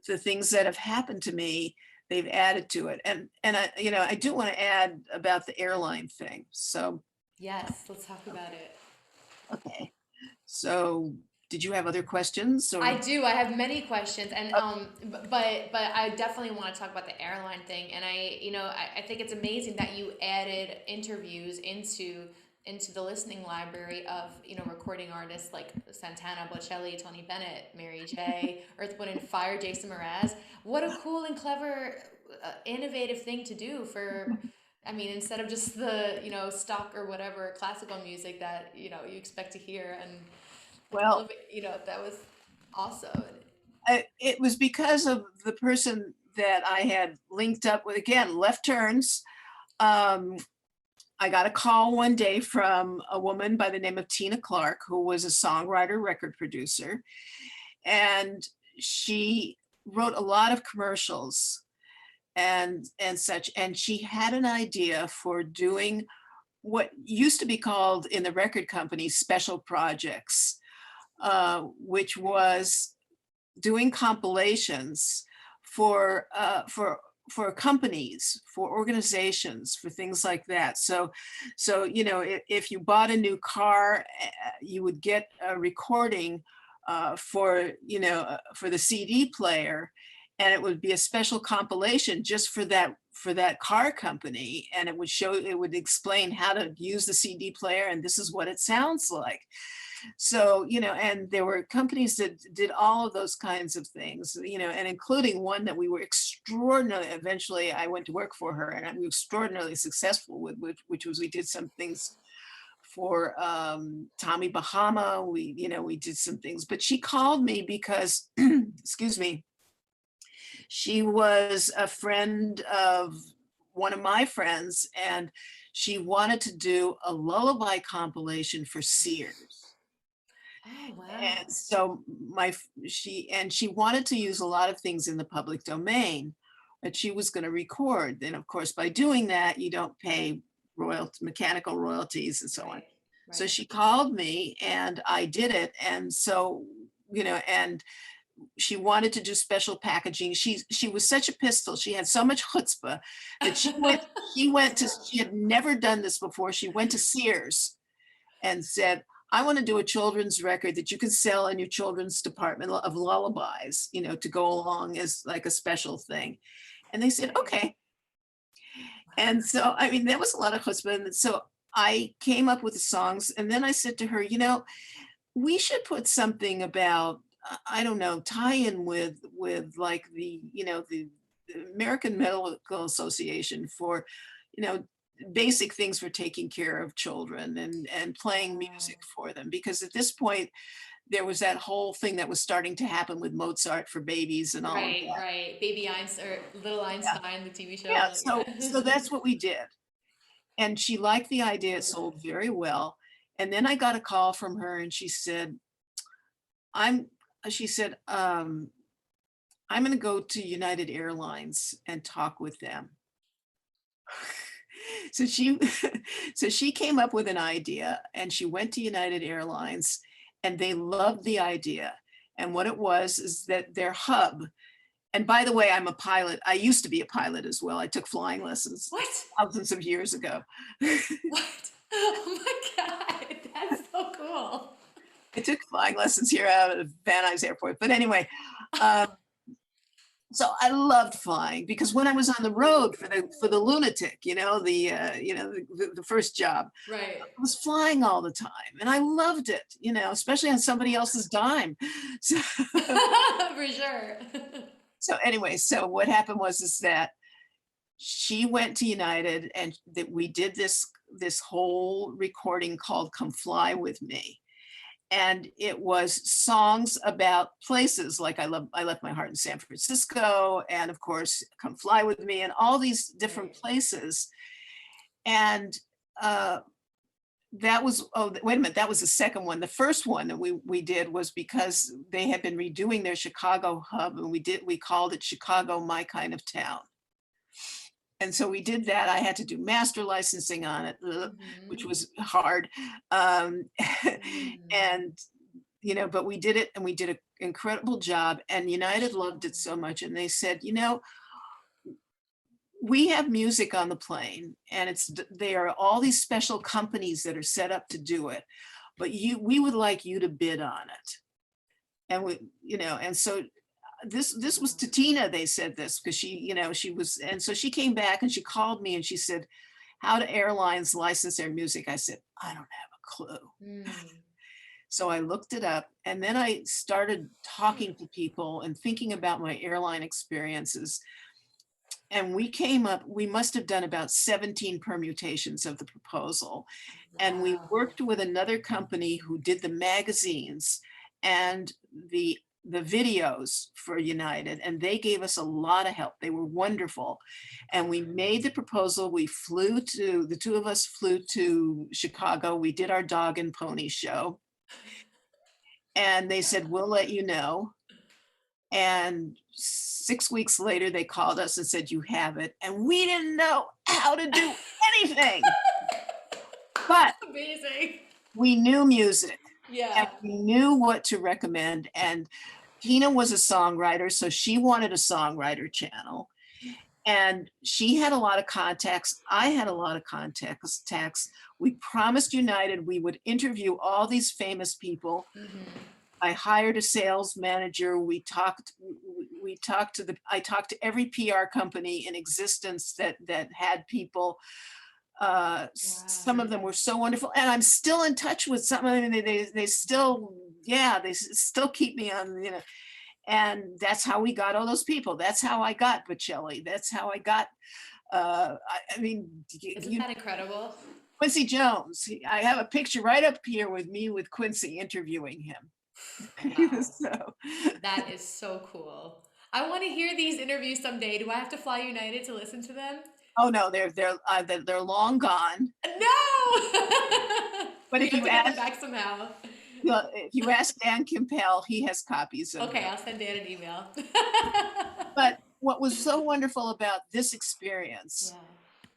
the things that have happened to me, they've added to it. And I do want to add about the airline thing. So Yes, let's talk about it. okay. So did you have other questions I or? do. I have many questions, and Oh, but I definitely want to talk about the airline thing. And I think it's amazing that you added interviews into the listening library of recording artists like Santana, Bocelli, Tony Bennett, Mary J, Earth, Wind and Fire, Jason Mraz. What a cool and clever, innovative thing to do for. I mean, instead of just the stock or whatever classical music that you expect to hear and well, elevate, that was awesome. it was because of the person that I had linked up with, again, Left Turns. Um, I got a call one day from a woman by the name of Tina Clark, who was a songwriter, record producer, and she wrote a lot of commercials and such. And she had an idea for doing what used to be called in the record company special projects, which was doing compilations for for companies, for organizations, for things like that. So if you bought a new car, you would get a recording for the CD player, and it would be a special compilation just for that car company, and it would explain how to use the CD player, and this is what it sounds like. So and there were companies that did all of those kinds of things, and including one that we were extraordinarily, eventually I went to work for her, and we were extraordinarily successful with, which was we did some things for Tommy Bahama. We did some things, but she called me because excuse me, She was a friend of one of my friends, and she wanted to do a lullaby compilation for Sears. Oh, wow. And so she wanted to use a lot of things in the public domain that she was going to record. And of course, by doing that, you don't pay mechanical royalties and so on. Right. So Right. she called me and I did it. And so, and she wanted to do special packaging. She was such a pistol. She had so much chutzpah that she had never done this before. She went to Sears and said, I want to do a children's record that you can sell in your children's department of lullabies, to go along as like a special thing. And they said, okay. And so, I mean, that was a lot of chutzpah. And so I came up with the songs, and then I said to her, we should put something about, I don't know, tie in with like the American Medical Association for, basic things for taking care of children and playing music for them. Because at this point, there was that whole thing that was starting to happen with Mozart for babies and all of Right, that. right. Baby Einstein or Little Einstein, the TV show. Yeah, so that's what we did. And she liked the idea. It So sold good. very well. And then I got a call from her and she said, I'm going to go to United Airlines and talk with them. So she came up with an idea and she went to United Airlines and they loved the idea. And what it was is that their hub, and by the way, I'm a pilot. I used to be a pilot as well. I took flying lessons What? thousands of years ago. What? Oh my God, that's so cool. I took flying lessons here out of Van Nuys Airport. But anyway, so I loved flying because when I was on the road for the lunatic, the first job, Right. I was flying all the time and I loved it, especially on somebody else's dime. So, For sure. so anyway, so what happened is that she went to United and that we did this whole recording called Come Fly With Me. And it was songs about places like I Left My Heart in San Francisco, and of course, Come Fly With Me, and all these different Right. places. And that was, wait a minute, that was the second one. The first one that we did was because they had been redoing their Chicago hub, and we called it Chicago, My Kind of Town. And so we did that. I had to do master licensing on it, which was hard. And, but we did it and we did an incredible job. And United loved it so much. And they said, we have music on the plane and there are all these special companies that are set up to do it, but we would like you to bid on it. And and so this was to Tina, they said this because she was, and so she came back and she called me and she said, how do airlines license their music? I said, I don't have a clue. So I looked it up and then I started talking to people and thinking about my airline experiences. And we must have done about 17 permutations of the proposal. Wow. And we worked with another company who did the magazines and the videos for United, and they gave us a lot of help. They were wonderful. And we made the proposal. The two of us flew to Chicago. We did our dog and pony show. And they said, we'll let you know. And 6 weeks later, they called us and said, you have it. And we didn't know how to do anything. But amazing. We knew music. Yeah. And we knew what to recommend. And Tina was a songwriter, so she wanted a songwriter channel. And she had a lot of contacts. I had a lot of contacts. We promised United we would interview all these famous people. I hired a sales manager. I talked to every PR company in existence that had people. Wow. Some of them were so wonderful, and I'm still in touch with some of them. They still keep me on, and that's how we got all those people. That's how I got Bocelli. That's how I got, Isn't that incredible? Quincy Jones. I have a picture right up here with me with Quincy interviewing him. Wow. So. That is so cool. I want to hear these interviews someday. Do I have to fly United to listen to them? Oh no, they're long gone. No! But We have to get them back somehow. if you ask Dan Kimpel, he has copies of Okay, them. I'll send Dan an email. But what was so wonderful about this experience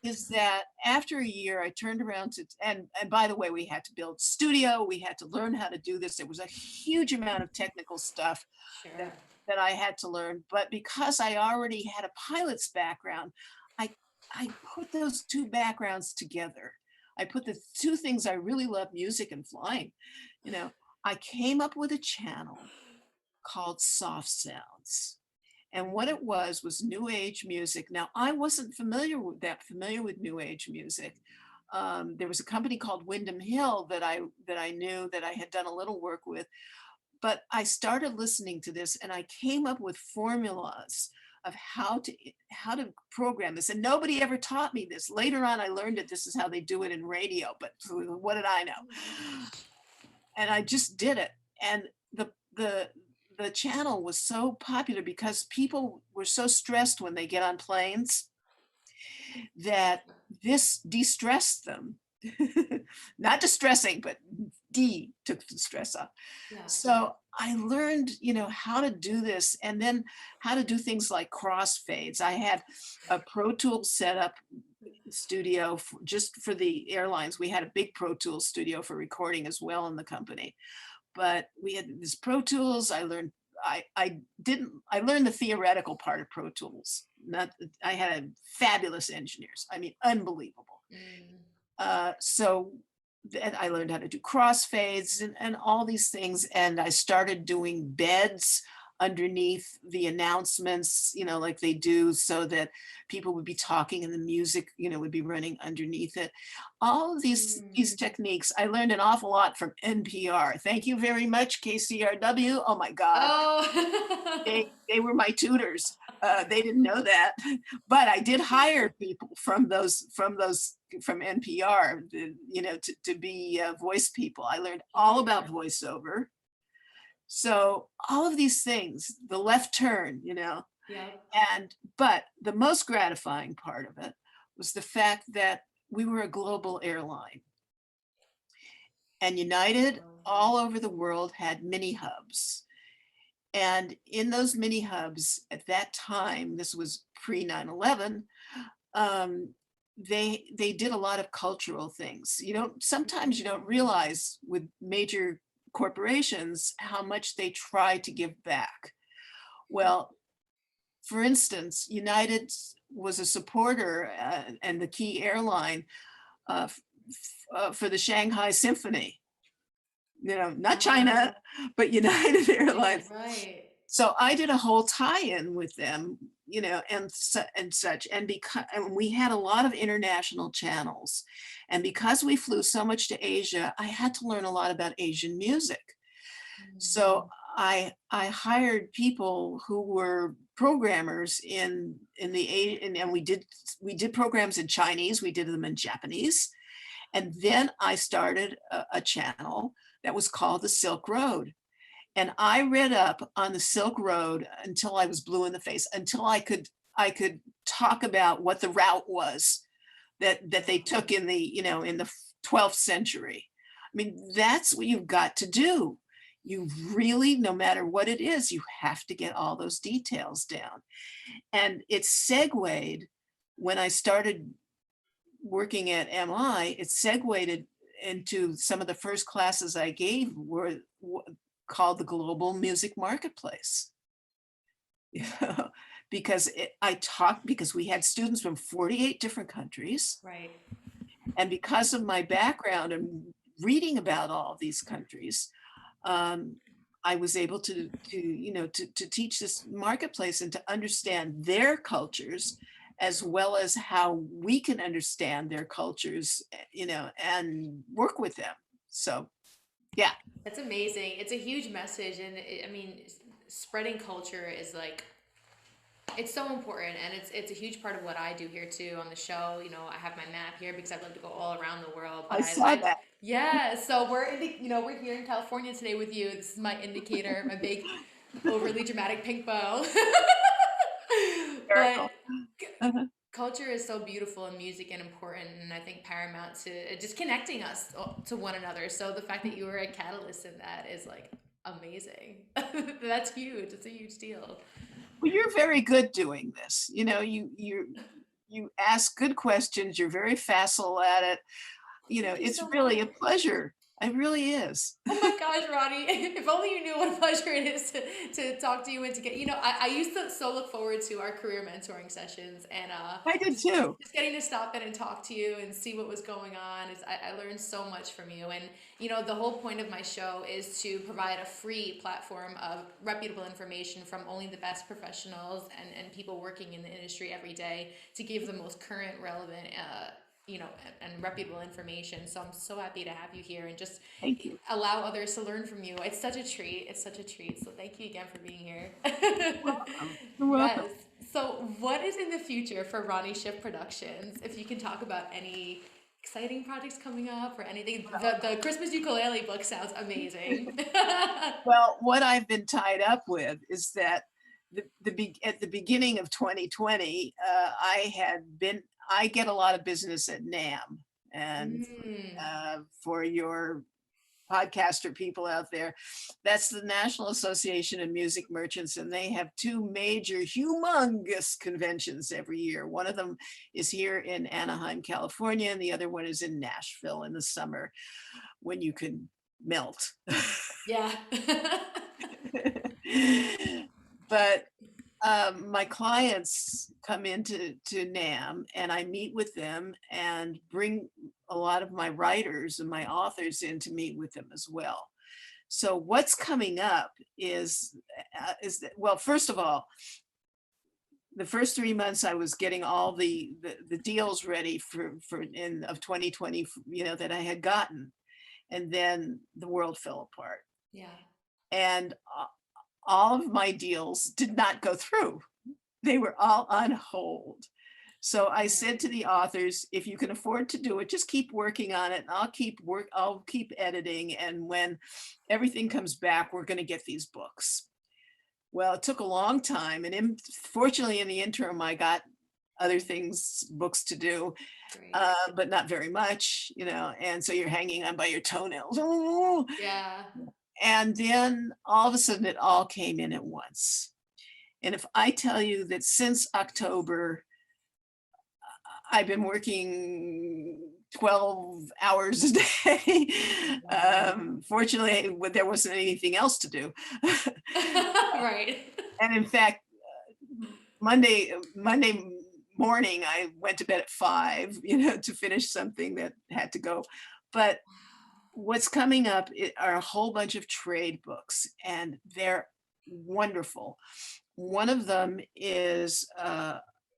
Yeah. is that after a year, I turned around to, and by the way, we had to build studio. We had to learn how to do this. There was a huge amount of technical stuff Sure. that I had to learn. But because I already had a pilot's background, I, I put those two backgrounds together. I put the two things I really love, music and flying. You know, I came up with a channel called Soft Sounds. And what it was new age music. Now, I wasn't familiar with new age music. There was a company called Windham Hill that I knew, that I had done a little work with, but I started listening to this and I came up with formulas of how to program this. And nobody ever taught me this. Later on, I learned that this is how they do it in radio, but what did I know? And I just did it. And the channel was so popular because people were so stressed when they get on planes that this de-stressed them. Not distressing, but took the stress off. Yeah. So I learned, how to do this, and then how to do things like crossfades. I had a Pro Tools setup studio just for the airlines. We had a big Pro Tools studio for recording as well in the company. But we had this Pro Tools. I learned the theoretical part of Pro Tools. I had fabulous engineers. I mean, unbelievable. So then I learned how to do crossfades and all these things. And I started doing beds underneath the announcements, like they do, so that people would be talking and the music, would be running underneath it. All of these techniques, I learned an awful lot from NPR. Thank you very much, KCRW. Oh my God. Oh. They were my tutors. They didn't know that, but I did hire people from NPR, to be voice people. I learned all about voiceover. So all of these things, the left turn, Yeah. but the most gratifying part of it was the fact that we were a global airline. And United all over the world had mini hubs. And in those mini hubs at that time, this was pre 9/11, they did a lot of cultural things. Sometimes you don't realize with major corporations how much they try to give back. Well, for instance, United was a supporter and the key airline for the Shanghai Symphony. Not China, but United Airlines. Right. So I did a whole tie-in with them, and such. And we had a lot of international channels. And because we flew so much to Asia, I had to learn a lot about Asian music. So I hired people who were programmers and we did programs in Chinese, we did them in Japanese. And then I started a channel that was called the Silk Road. And I read up on the Silk Road until I was blue in the face, until I could talk about what the route was that they took in the 12th century. I mean, that's what you've got to do. You really, no matter what it is, you have to get all those details down. And it segued when I started working at MI, it segued into some of the first classes I gave were called the Global Music Marketplace. Because because we had students from 48 different countries. Right. And because of my background and reading about all of these countries, I was able to teach this marketplace and to understand their cultures, as well as how we can understand their cultures, and work with them. So, yeah. That's amazing. It's a huge message. And spreading culture is it's so important. And it's a huge part of what I do here too on the show. I have my map here because I'd love to go all around the world. But I saw that. Yeah. So we're here in California today with you. This is my indicator, my big overly dramatic pink bow. But hysterical. Uh-huh. culture is so beautiful in music and important, and I think paramount to just connecting us to one another. So the fact that you were a catalyst in that is like amazing. That's huge. It's a huge deal. Well, you're very good doing this. You ask good questions. You're very facile at it. Thank you It's so really a much. pleasure. It really is. Oh my gosh, Ronnie, if only you knew what a pleasure it is to talk to you and to get, I used to so look forward to our career mentoring sessions and I did just, too. just getting to stop in and talk to you and see what was going on. I learned so much from you. And, the whole point of my show is to provide a free platform of reputable information from only the best professionals and people working in the industry every day to give the most current, relevant, and reputable information. So I'm so happy to have you here and just Thank you. allow others to learn from you. It's such a treat. It's such a treat. So thank you again for being here. You're welcome. Yes. So what is in the future for Ronnie Schiff Productions? If you can talk about any exciting projects coming up or anything. The Christmas ukulele book sounds amazing. Well, what I've been tied up with is that at the beginning of 2020, I get a lot of business at NAM, and Mm, for your podcaster people out there, that's the National Association of Music Merchants, and they have two major, humongous conventions every year. One of them is here in Anaheim, California, and the other one is in Nashville in the summer when you can melt. yeah. But my clients come into NAM and I meet with them and bring a lot of my writers and my authors in to meet with them as well. So what's coming up is that, well, first of all, the first 3 months I was getting all the deals ready for in of 2020, that I had gotten, and then the world fell apart, Yeah. and all of my deals did not go through. They were all on hold. So I said to the authors, if you can afford to do it, just keep working on it, and I'll keep editing, and when everything comes back, we're going to get these books. Well, it took a long time, and fortunately in the interim I got other books to do, Great. but not very much, and so you're hanging on by your toenails. Yeah. And then all of a sudden it all came in at once. And if I tell you that since October, I've been working 12 hours a day. Fortunately, there wasn't anything else to do. Right. And in fact, Monday morning, I went to bed at 5, to finish something that had to go. But what's coming up are a whole bunch of trade books, and they're wonderful. One of them is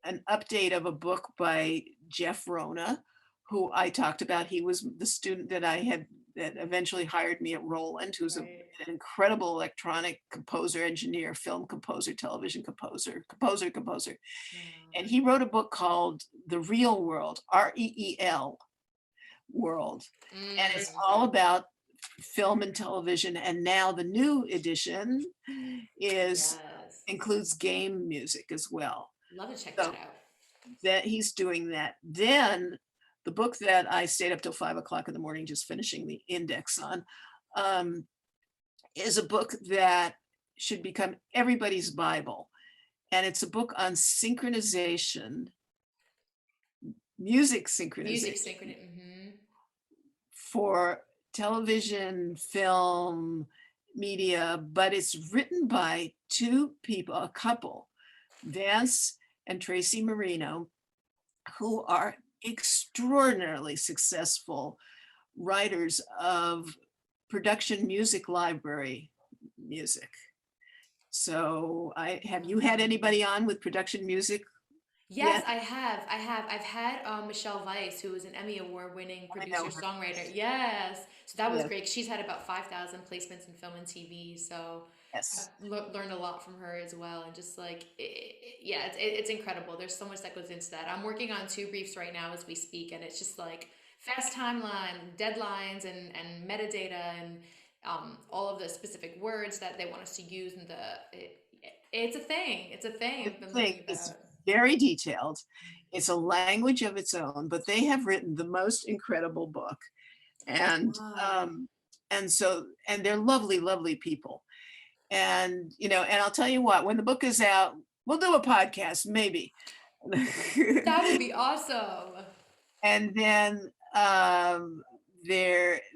an update of a book by Jeff Rona, who I talked about. He was the student that that eventually hired me at Roland, who's an incredible electronic composer, engineer, film composer, television composer. Wow. And he wrote a book called The Real World, REEL World. And it's all about film and television. And now the new edition Yes. includes game music as well. Love to check So that out. that he's doing that. Then the book that I stayed up till 5 o'clock in the morning just finishing the index on is a book that should become everybody's Bible. And it's a book on synchronization, music synchronization for television, film, media, but it's written by two people, a couple, Vance and Tracy Marino, who are extraordinarily successful writers of production music library music. So have you had anybody on with production music? Yes, I have. I've had Michelle Weiss, who was an Emmy Award-winning I know producer her. Yes. Yes. So that was Yes. great. She's had about 5,000 placements in film and TV. So I've Yes. learned a lot from her as well. And just like, yeah, it's incredible. There's so much that goes into that. I'm working on two briefs right now as we speak. And it's just like fast timeline, deadlines, and metadata, and all of the specific words that they want us to use. And it's a thing. It's a thing I've been learning about. very detailed. It's a language of its own, but they have written the most incredible book. And Wow. and they're lovely, lovely people. And and I'll tell you what, when the book is out, we'll do a podcast, maybe. That would be awesome. And then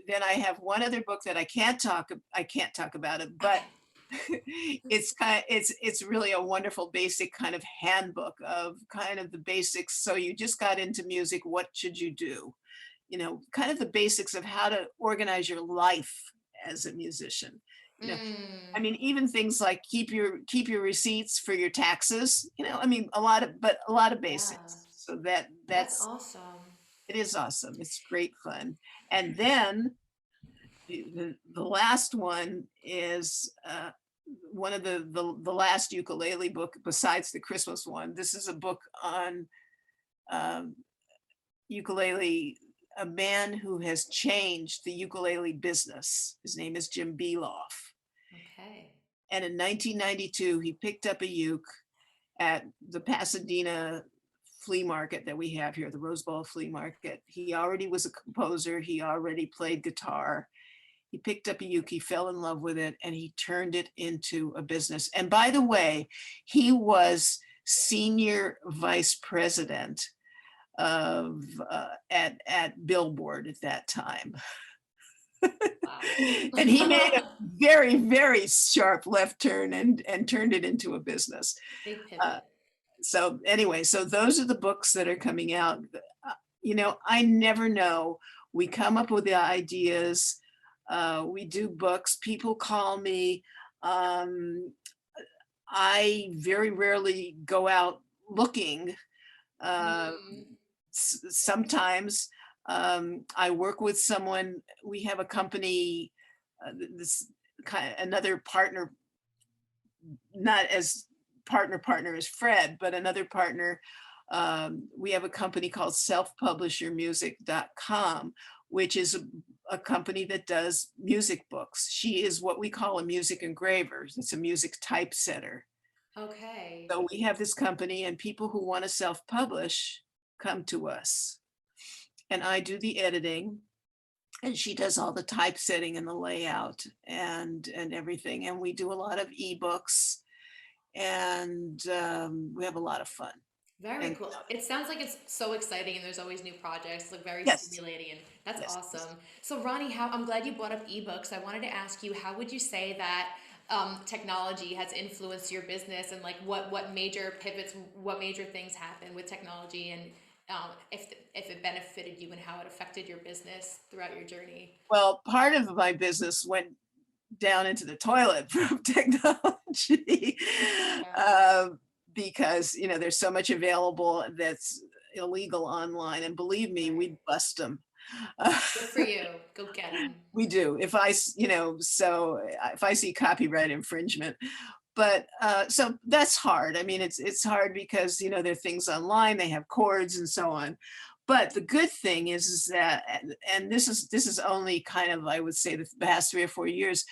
then I have one other book that I can't talk about it, but it's really a wonderful basic kind of handbook of kind of the basics. So you just got into music, what should you do? Kind of the basics of how to organize your life as a musician. I Mm, mean, even things like keep your receipts for your taxes. I mean, a lot of yeah, basics. So that's that's awesome. it is awesome. It's great fun. And then the last one is one of the last ukulele book besides the Christmas one. This is a book on um, ukulele, a man who has changed the ukulele business. His name is Jim Beloff. Okay. And in 1992, he picked up a uke at the Pasadena flea market that we have here, the Rose Bowl Flea Market. He already was a composer. He already played guitar. He picked up a uke, he fell in love with it, and he turned it into a business. And by the way, he was senior vice president of at Billboard at that time. And he made a Wow. very, very sharp left turn and turned it into a business. Big Uh, pivot. so anyway, so those are the books that are coming out. I never know. We come up with the ideas. We do books. People call me. I very rarely go out looking. Uh, Mm, Sometimes I work with someone. We have a company. This another partner, not as partner as Fred, but another partner. We have a company called selfpublishyourmusic.com, which is a company that does music books. She is what we call a music engraver. It's a music typesetter. okay. So we have this company, and people who want to self-publish come to us. And I do the editing, and she does all the typesetting and the layout and everything. And we do a lot of ebooks, and we have a lot of fun. Very And cool. It sounds like it's so exciting and there's always new projects, like very yes, stimulating and that's yes. awesome. So Ronnie, I'm glad you brought up ebooks. I wanted to ask you, how would you say that technology has influenced your business and like what major pivots, what major things happen with technology and if it benefited you and how it affected your business throughout your journey? Well, part of my business went down into the toilet from technology Yeah. because there's so much available that's illegal online, and believe me, Right. we bust them. Good for you. Go get them. We do. If I see copyright infringement, but so that's hard. I mean, it's hard because there are things online, they have chords and so on. But the good thing is that, and this is only kind of, I would say, the past 3 or 4 years,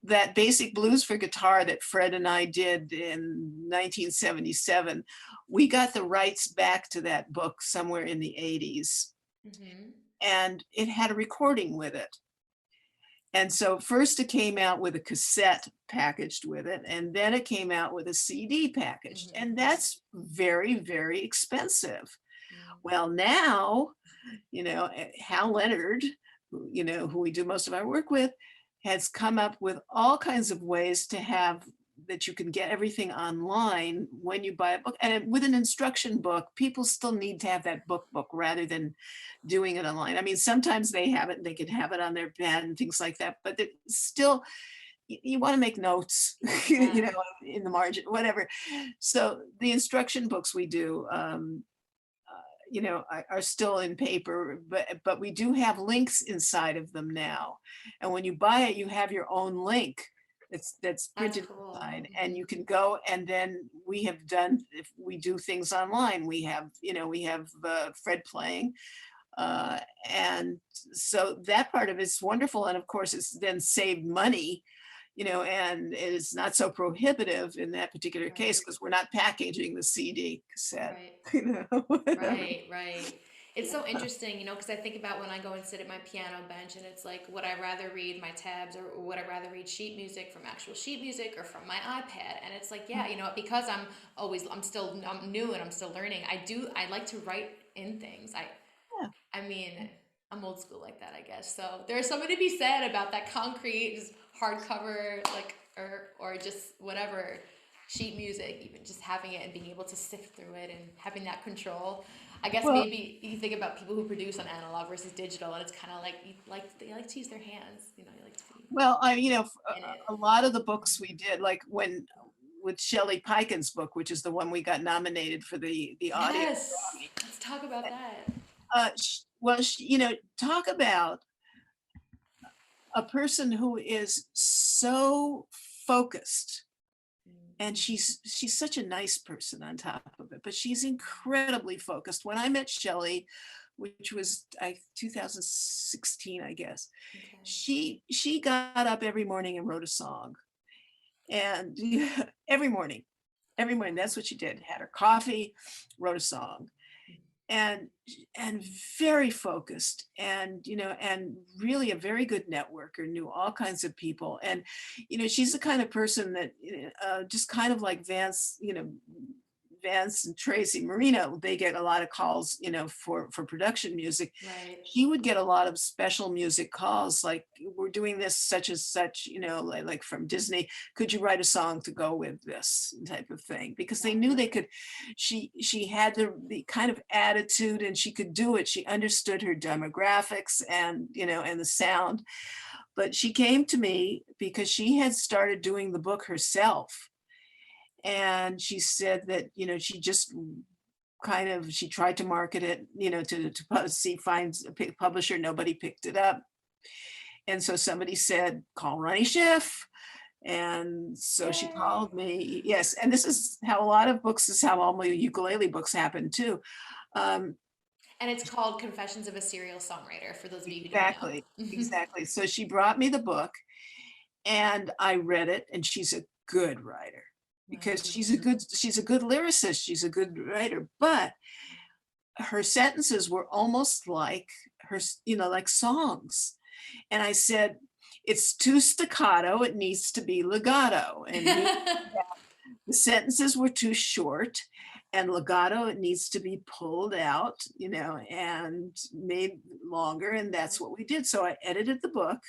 that basic blues for guitar that Fred and I did in 1977, we got the rights back to that book somewhere in the 80s, Hmm. and it had a recording with it. And so first it came out with a cassette packaged with it, and then it came out with a CD packaged, Hmm. and that's very, very expensive. Mm. Well, now, Hal Leonard, who we do most of our work with, has come up with all kinds of ways to have that you can get everything online when you buy a book. And with an instruction book, people still need to have that book rather than doing it online. I mean, sometimes they have it, they can have it on their bed and things like that, but it's still, you want to make notes, Yeah. in the margin, whatever. So the instruction books we do, are still in paper, but we do have links inside of them now. And when you buy it, you have your own link that's That's printed cool. inside, and Hmm. you can go. And then we have done, if we do things online, we have Fred playing, and so that part of it's wonderful. And of course, it's then saved money, and it's not so prohibitive in that particular case Right. because we're not packaging the CD cassette, Right. Right. It's so interesting, because I think about when I go and sit at my piano bench and it's like, would I rather read my tabs or would I rather read sheet music from actual sheet music or from my iPad? And it's like, yeah, because I'm new and I'm still learning. I like to write in things. Yeah. I mean, I'm old school like that, I guess. So there's something to be said about that concrete, just hardcover, like, or just whatever sheet music, even just having it and being able to sift through it and having that control. I guess Well, maybe you think about people who produce on analog versus digital, and it's kind of like they like to use their hands. You like to be well, in it. a lot of the books we did, like when with Shelley Piken's book, which is the one we got nominated for the audio Yes, Grammy. let's talk about that. Talk about a person who is so focused, and she's such a nice person on top of it, but she's incredibly focused. When I met Shelley, which was 2016, I guess, Okay. she got up every morning and wrote a song, and every morning, that's what she did. Had her coffee, wrote a song, and very focused, and and really a very good networker, knew all kinds of people. And she's the kind of person that just kind of like Vance and Tracy Marino, they get a lot of calls, for production music. Right. He would get a lot of special music calls, like, we're doing this such and such, like from Disney, could you write a song to go with this type of thing? Because they knew they could. She had the kind of attitude, and she could do it. She understood her demographics and and the sound. But she came to me because she had started doing the book herself. And she said that, she just she tried to market it, to find a publisher. Nobody picked it up. And so somebody said, call Ronny Schiff. And so she called me. Yes. And this is how a lot of books, this is how all my ukulele books happen too. And it's called Confessions of a Serial Songwriter, for those of you who Exactly. don't know. Exactly. So she brought me the book and I read it, and she's a good writer. Because she's a good lyricist, she's a good writer, but her sentences were almost like her, like songs. And I said, it's too staccato, it needs to be legato. And the sentences were too short, and legato, it needs to be pulled out, and made longer. And that's what we did. So I edited the book,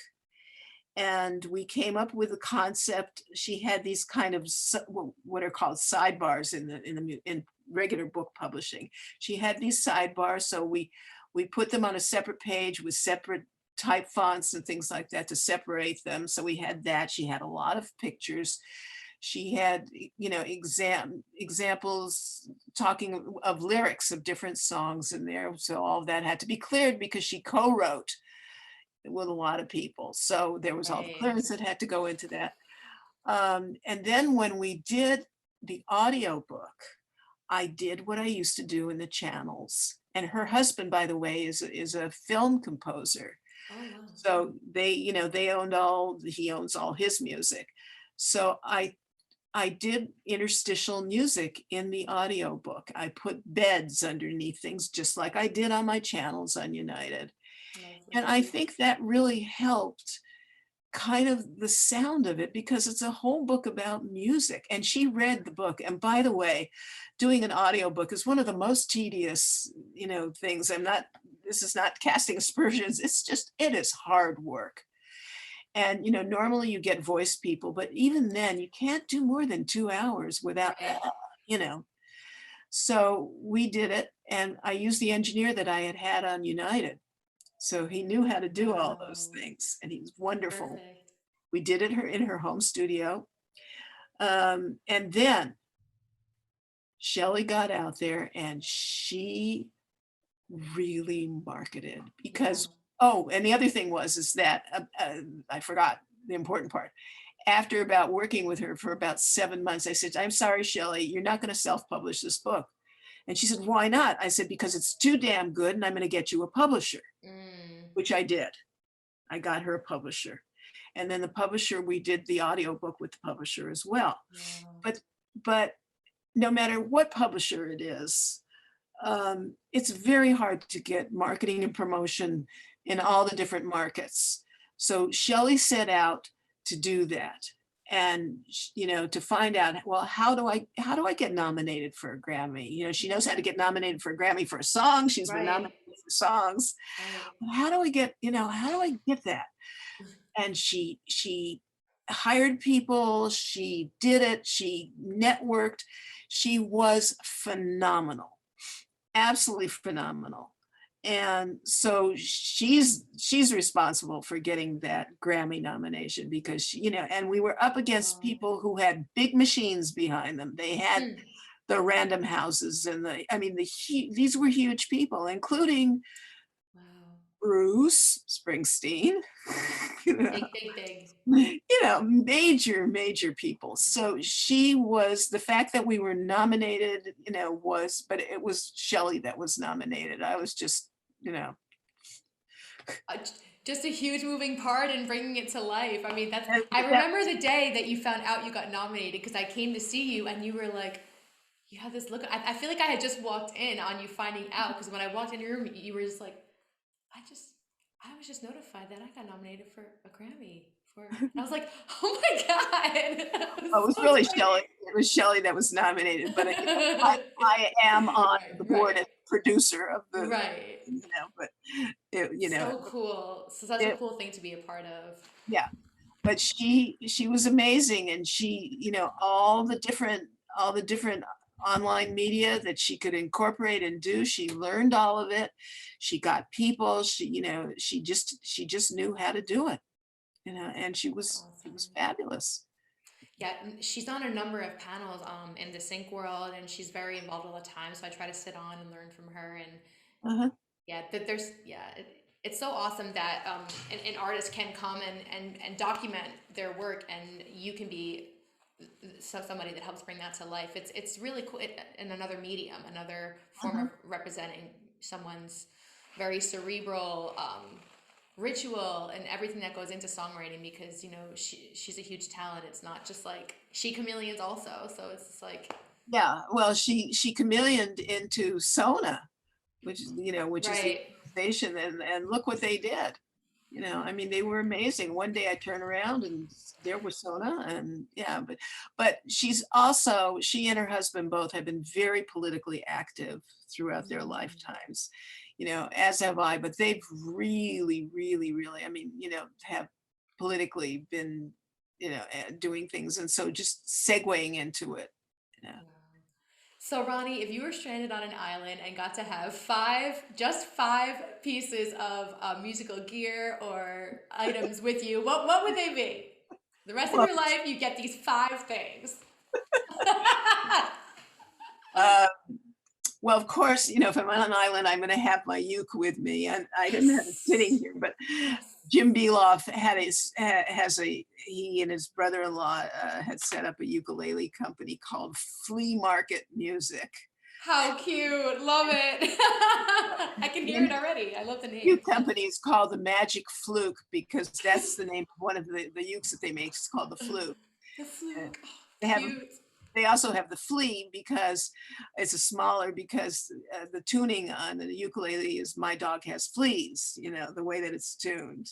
and we came up with a concept. She had these kind of what are called sidebars in regular book publishing. She had these sidebars, so we put them on a separate page with separate type fonts and things like that to separate them. So we had that. She had a lot of pictures. She had, examples talking of lyrics of different songs in there. So all of that had to be cleared because she co-wrote with a lot of people. So there was all the clearance that had to go into that. And then when we did the audio book, I did what I used to do in the channels. And her husband, by the way, is a film composer. Oh, wow. So he owns all his music. So I did interstitial music in the audio book. I put beds underneath things, just like I did on my channels on United. And I think that really helped kind of the sound of it, because it's a whole book about music. And she read the book. And by the way, doing an audiobook is one of the most tedious, things. This is not casting aspersions. It is hard work. And, normally you get voice people, but even then you can't do more than 2 hours without, So we did it. And I used the engineer that I had on United. So he knew how to do all those things, and he was wonderful. Perfect. We did it in her home studio. And then Shelley got out there and she really marketed because, and the other thing is that I forgot the important part. After about working with her for about 7 months, I said, I'm sorry, Shelley, you're not going to self-publish this book. And she said, why not? I said, because it's too damn good and I'm going to get you a publisher, which I did. I got her a publisher. And then the publisher, we did the audiobook with the publisher as well. Wow. But no matter what publisher it is, it's very hard to get marketing and promotion in all the different markets. So Shelley set out to do that, and to find out, well, how do I get nominated for a Grammy? She knows how to get nominated for a Grammy for a song. She's been Right. nominated for songs. Right. How do I get that? And she hired people. She did it. She networked. She was phenomenal, absolutely phenomenal. And so she's responsible for getting that Grammy nomination, because and we were up against people who had big machines behind them. They had the Random Houses and these were huge people, including Wow. Bruce Springsteen. Big. Major people. So she was, the fact that we were nominated, but it was Shelley that was nominated. I was just, Just a huge moving part in bringing it to life. I mean, I remember the day that you found out you got nominated, because I came to see you and you were like, you have this look. I feel like I had just walked in on you finding out, because when I walked into your room, you were just like, I was just notified that I got nominated for a Grammy. And I was like, oh my God. It was so really Shelley. It was Shelley that was nominated, but I am on the board as producer of the, right. But so cool. So such a cool thing to be a part of. Yeah, but she was amazing, and she, all the different online media that she could incorporate and do. She learned all of it. She got people. She just knew how to do it. And she was, it was fabulous. Yeah, she's on a number of panels in the sync world, and she's very involved all the time. So I try to sit on and learn from her. And it's so awesome that an artist can come and document their work, and you can be somebody that helps bring that to life. It's really cool in another medium, another form of representing someone's very cerebral ritual and everything that goes into songwriting, because she's a huge talent. It's not just like she chameleons also, so it's just like, yeah, well, she chameleoned into Sona, which is which is the station, and look what they did. They were amazing. One day I turn around and there was Sona, and but she and her husband both have been very politically active throughout their lifetimes, as have I, but they've really, really, really, have politically been, doing things. And so just segueing into it. So Ronnie, if you were stranded on an island and got to have just five pieces of musical gear or items with you, what would they be? The rest of your life, you get these 5 things. Well, of course, if I'm on an island, I'm going to have my uke with me, and I didn't have it sitting here, but Jim Beloff he and his brother-in-law had set up a ukulele company called Flea Market Music. How cute. Love it. I can hear it already. I love the name. New company is called the Magic Fluke, because that's the name of one of the ukes that they make. It's called the Fluke. The Fluke. They also have the Flea, because it's because the tuning on the ukulele is My Dog Has Fleas, the way that it's tuned.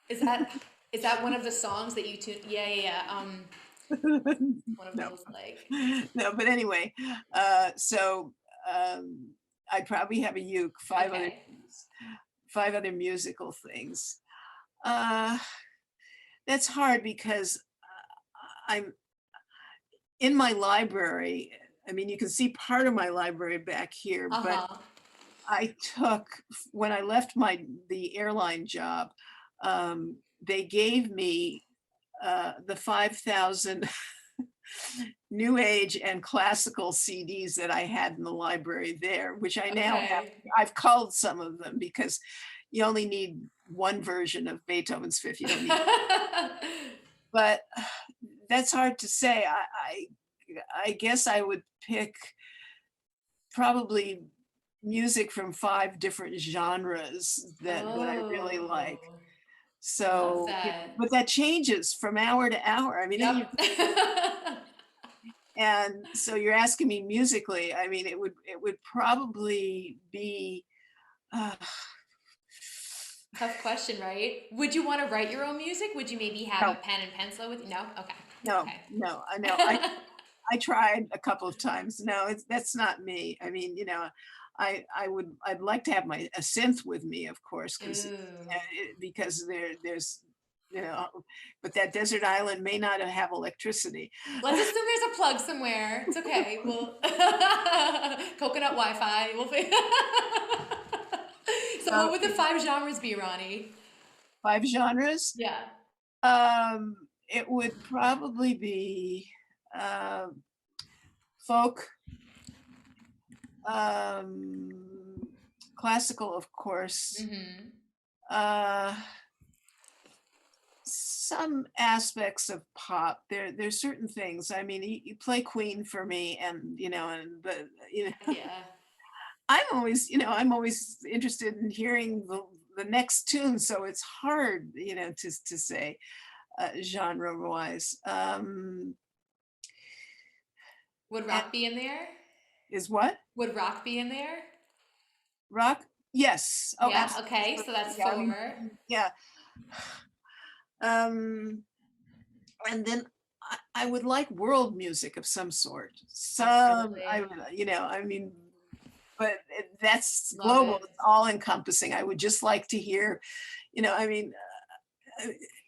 Is that one of the songs that you tune? Yeah. One of those, like. No, but anyway, so I'd probably have a uke, 5 other musical things. That's hard, because I'm in my library. You can see part of my library back here, but I took, when I left the airline job, they gave me the 5,000 new age and classical CDs that I had in the library there, which I now have. I've culled some of them, because you only need one version of Beethoven's Fifth. You don't need but that's hard to say. I guess I would pick probably music from 5 different genres that I really like. Love So, that. but that changes from hour to hour. I mean, Yep. and so you're asking me musically. I mean, it would probably be. Uh, Tough question, right? Would you want to write your own music? Would you maybe have a no, pen and pencil with you? No? Okay. no, Okay. no. I know. I tried a couple of times. No, that's not me. I mean, I'd like to have a synth with me, of course, Ooh. because there's but that desert island may not have electricity. Let's assume there's a plug somewhere. It's okay. We'll coconut Wi-Fi. So what would the Okay, 5 genres be, Ronnie? 5 genres. Yeah. It would probably be uh, folk, classical, of course. Mm-hmm. Uh, some aspects of pop. There's certain things. I mean, you play Queen for me, and but Yeah. I'm always interested in hearing the next tune. So it's hard, to say genre wise. Would rock be in there? Is what Would rock be in there? rock? Yes. Oh, Yeah. Okay. So absolutely. that's Yeah. I mean, 4. yeah. Um, and then I would like world music of some sort. Absolutely. I mean, but that's Love global. it. It's all encompassing. I would just like to hear, I mean,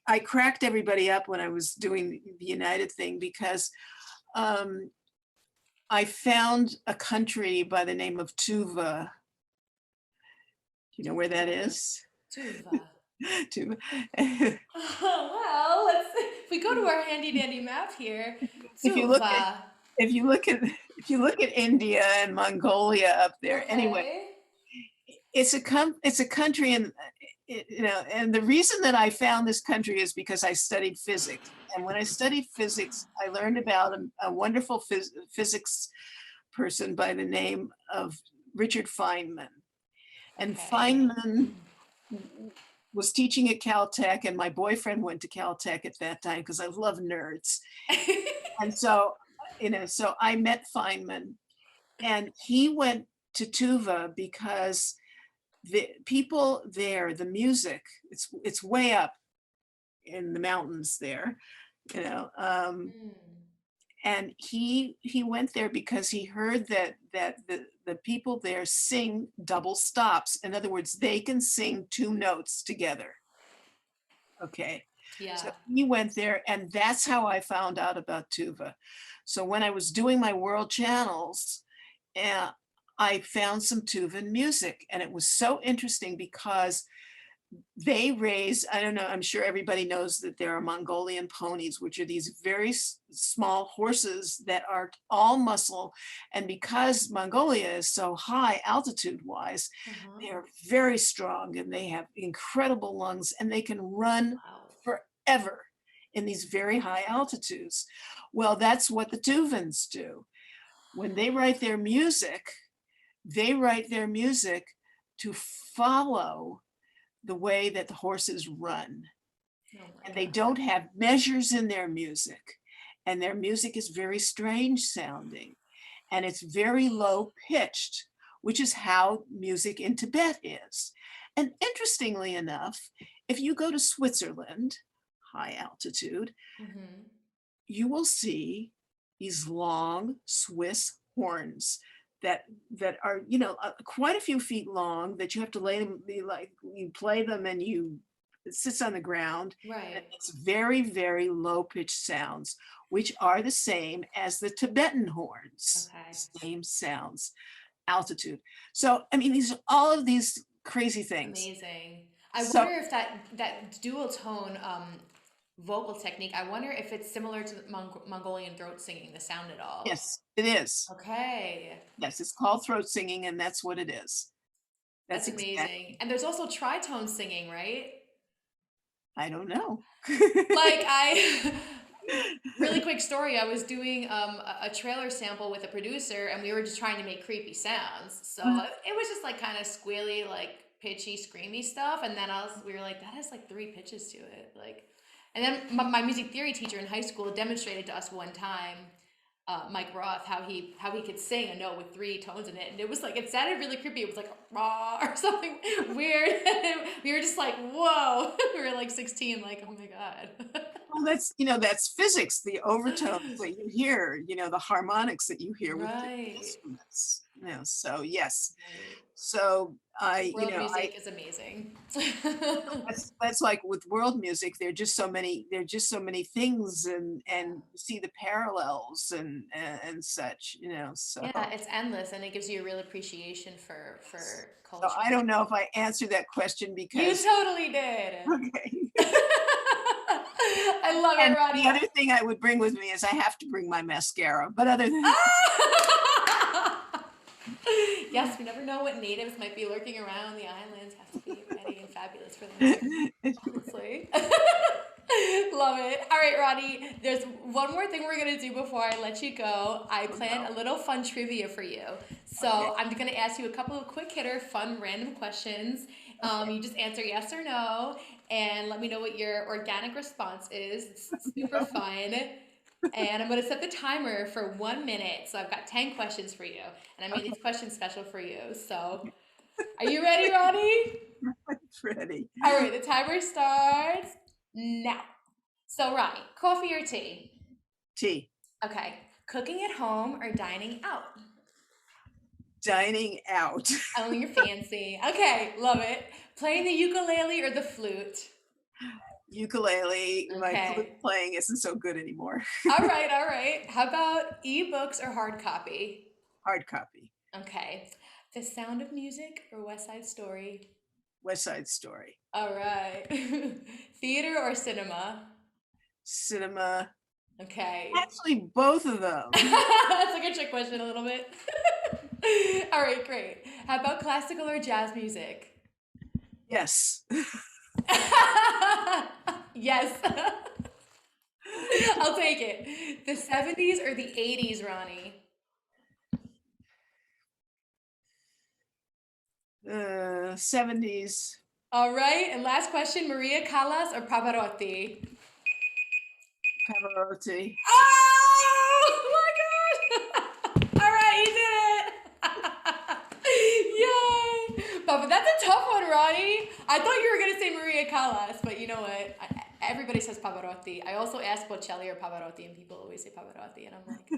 I cracked everybody up when I was doing the United thing because um, I found a country by the name of Tuva. Do you know where that is? Tuva. Tuva. Well, if we go to our handy dandy map here, if you look at Tuva. if you look at if you look at India and Mongolia up there, anyway, Okay. it's a country, and and the reason that I found this country is because I studied physics, and when I studied physics, I learned about a wonderful physics person by the name of Richard Feynman, and Okay. Feynman was teaching at Caltech, and my boyfriend went to Caltech at that time because I love nerds. And so, so I met Feynman, and he went to Tuva because the people there, the music, it's way up in the mountains there, you know. Hmm. And he went there because he heard that the people there sing double stops. In other words, they can sing 2 notes together. Okay. So Yeah. he went there, and that's how I found out about Tuva. So when I was doing my world channels, uh, I found some Tuvan music, and it was so interesting because they raise, I don't know, I'm sure everybody knows that there are Mongolian ponies, which are these very small horses that are all muscle. And because Mongolia is so high altitude wise, Uh-huh. they are very strong, and they have incredible lungs, and they can run Wow. forever in these very high altitudes. Well, that's what the Tuvans do. When they write their music to follow the way that the horses run. Oh my And they God. don't have measures in their music. And their music is very strange sounding. And it's very low pitched, which is how music in Tibet is. And interestingly enough, if you go to Switzerland, high altitude, Mm-hmm. you will see these long Swiss horns that are quite a few feet long, that you have to lay them, like you play them, and it sits on the ground, and Right. it's very, very low pitched sounds, which are the same as the Tibetan horns, Okay. same sounds, altitude. So I mean, these are all of these crazy things. Amazing. I So wonder if that dual tone vocal technique, I wonder if it's similar to Mongolian throat singing, the sound at all. yes, it is. Okay. Yes, it's called throat singing, and that's what it is. That's That's exactly. amazing. And there's also tritone singing, right? I don't know. Like really quick story, I was doing a trailer sample with a producer, and we were just trying to make creepy sounds. So it was just like kind of squealy, like pitchy, screamy stuff. And then we were like, that has like three pitches to it. Like, and then my music theory teacher in high school demonstrated to us one time, Mike Roth, how he could sing a note with three tones in it, and it was like, it sounded really creepy. It was like raw or something weird. We were just like, whoa. We were like 16, like, oh my god. Well, that's physics, the overtones that you hear, the harmonics that you hear with different Right. instruments. So yes. So World music is amazing. that's like with world music, there are just so many things, and you see the parallels and such, so. Yeah, it's endless, and it gives you a real appreciation for culture. So I don't know if I answered that question You because. totally did. Okay. I love it, Ronnie. The other thing I would bring with me is I have to bring my mascara, but other than Yes, we never know what natives might be lurking around the islands. Have to be ready and fabulous for them. Honestly. Love it. All right, Ronnie, there's one more thing we're going to do before I let you go. I planned a little fun trivia for you. So I'm going to ask you a couple of quick hitter, fun, random questions. You just answer yes or no, and let me know what your organic response is. It's super fun. And I'm going to set the timer for 1 minute. So I've got 10 questions for you. And I made these questions special for you. So are you ready, Ronnie? I'm ready. All right, the timer starts now. So Ronnie, coffee or tea? Tea. Okay. Cooking at home or dining out? Dining out. Oh, you're fancy. Okay, love it. Playing the ukulele or the flute? Ukulele. Okay. My flute playing isn't so good anymore. All right. How about ebooks or hard copy? Hard copy. Okay. The Sound of Music or West Side Story? West Side Story. All right. Theater or cinema? Cinema. Okay. Actually, both of them. That's like a trick question a little bit. All right, great. How about classical or jazz music? Yes. Yes. I'll take it. The 70s or the 80s, Ronnie? 70s. All right, and last question, Maria Callas or Pavarotti? Pavarotti. Oh my god! All right, you did it! Yay! But that's a tough one, Ronnie. I thought you were gonna say Maria Callas, but you know what? Everybody says Pavarotti. I also ask Bocelli or Pavarotti, and people always say Pavarotti, and I'm like,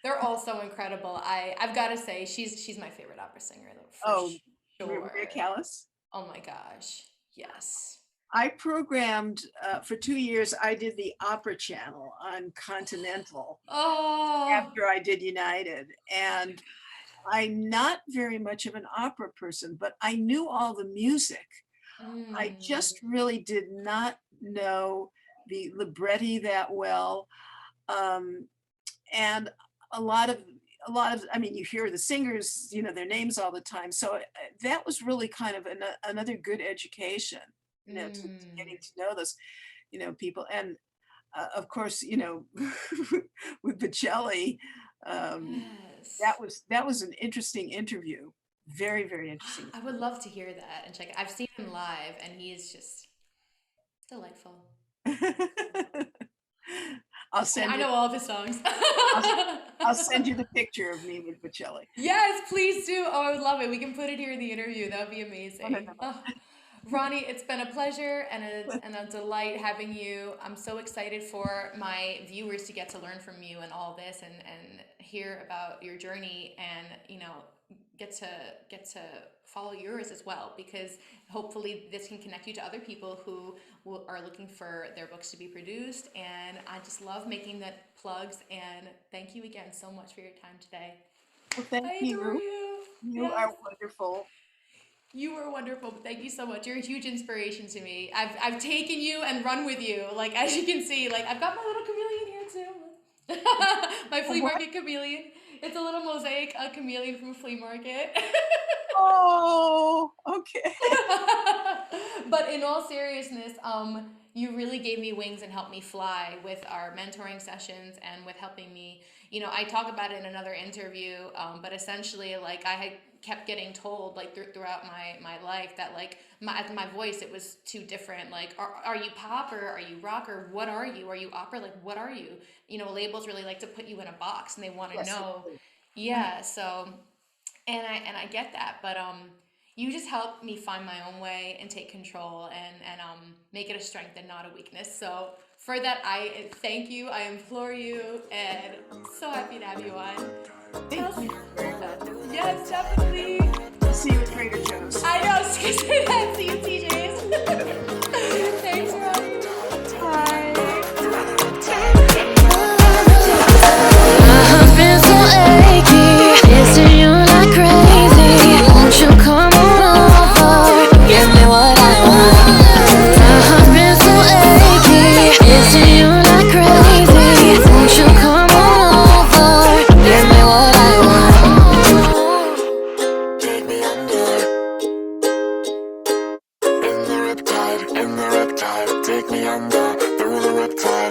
they're all so incredible. I've got to say, she's my favorite opera singer, though, for sure. Maria Callas. Oh my gosh, yes. I programmed for 2 years. I did the opera channel on Continental after I did United, and I'm not very much of an opera person, but I knew all the music. I just really did not know the libretti that well, and a lot of I mean, you hear the singers, their names all the time, so that was really kind of another good education, to getting to know those people. And of course, with Bocelli, Yes. that was an interesting interview. Very, very interesting. I would love to hear that and check it. I've seen him live, and he is just delightful. I'll send I know all of his songs. I'll send you the picture of me with Bocelli. Yes, please do. Oh, I would love it. We can put it here in the interview. That would be amazing. Oh, Ronnie, it's been a pleasure and a delight having you. I'm so excited for my viewers to get to learn from you and all this, and hear about your journey, and get to follow yours as well, because hopefully this can connect you to other people who are looking for their books to be produced. And I just love making the plugs, and thank you again so much for your time today. Well, thank you. You are wonderful. You were wonderful. Thank you so much. You're a huge inspiration to me. I've taken you and run with you. Like, as you can see, like, I've got my little chameleon here too. My flea market chameleon. It's a little mosaic, a chameleon from a flea market. Oh, okay. But in all seriousness, you really gave me wings and helped me fly with our mentoring sessions, and with helping me, I talk about it in another interview, but essentially, like, I had kept getting told like throughout my life that like my voice, it was too different. Like, are you pop, or are you rock, or what are you? Are you opera? Like, what are you? You know, labels really like to put you in a box, and they want to Yes, know. they do. Yeah, so and I get that, but you just help me find my own way and take control, and make it a strength and not a weakness. So for that, I thank you, I implore you, and so happy to have you on. Thank you very much. Yes, definitely. I'll see you at Trader Joe's. I know, I was gonna say that. See you, TJ's. Thanks, Ronnie. Bye. I've been so achy, missing you like crazy. Won't you come on over, give me what I want? I've been so achy, missing you like crazy. Won't you come on over, give me what I want? Take me under, in the riptide, take me under, through the riptide.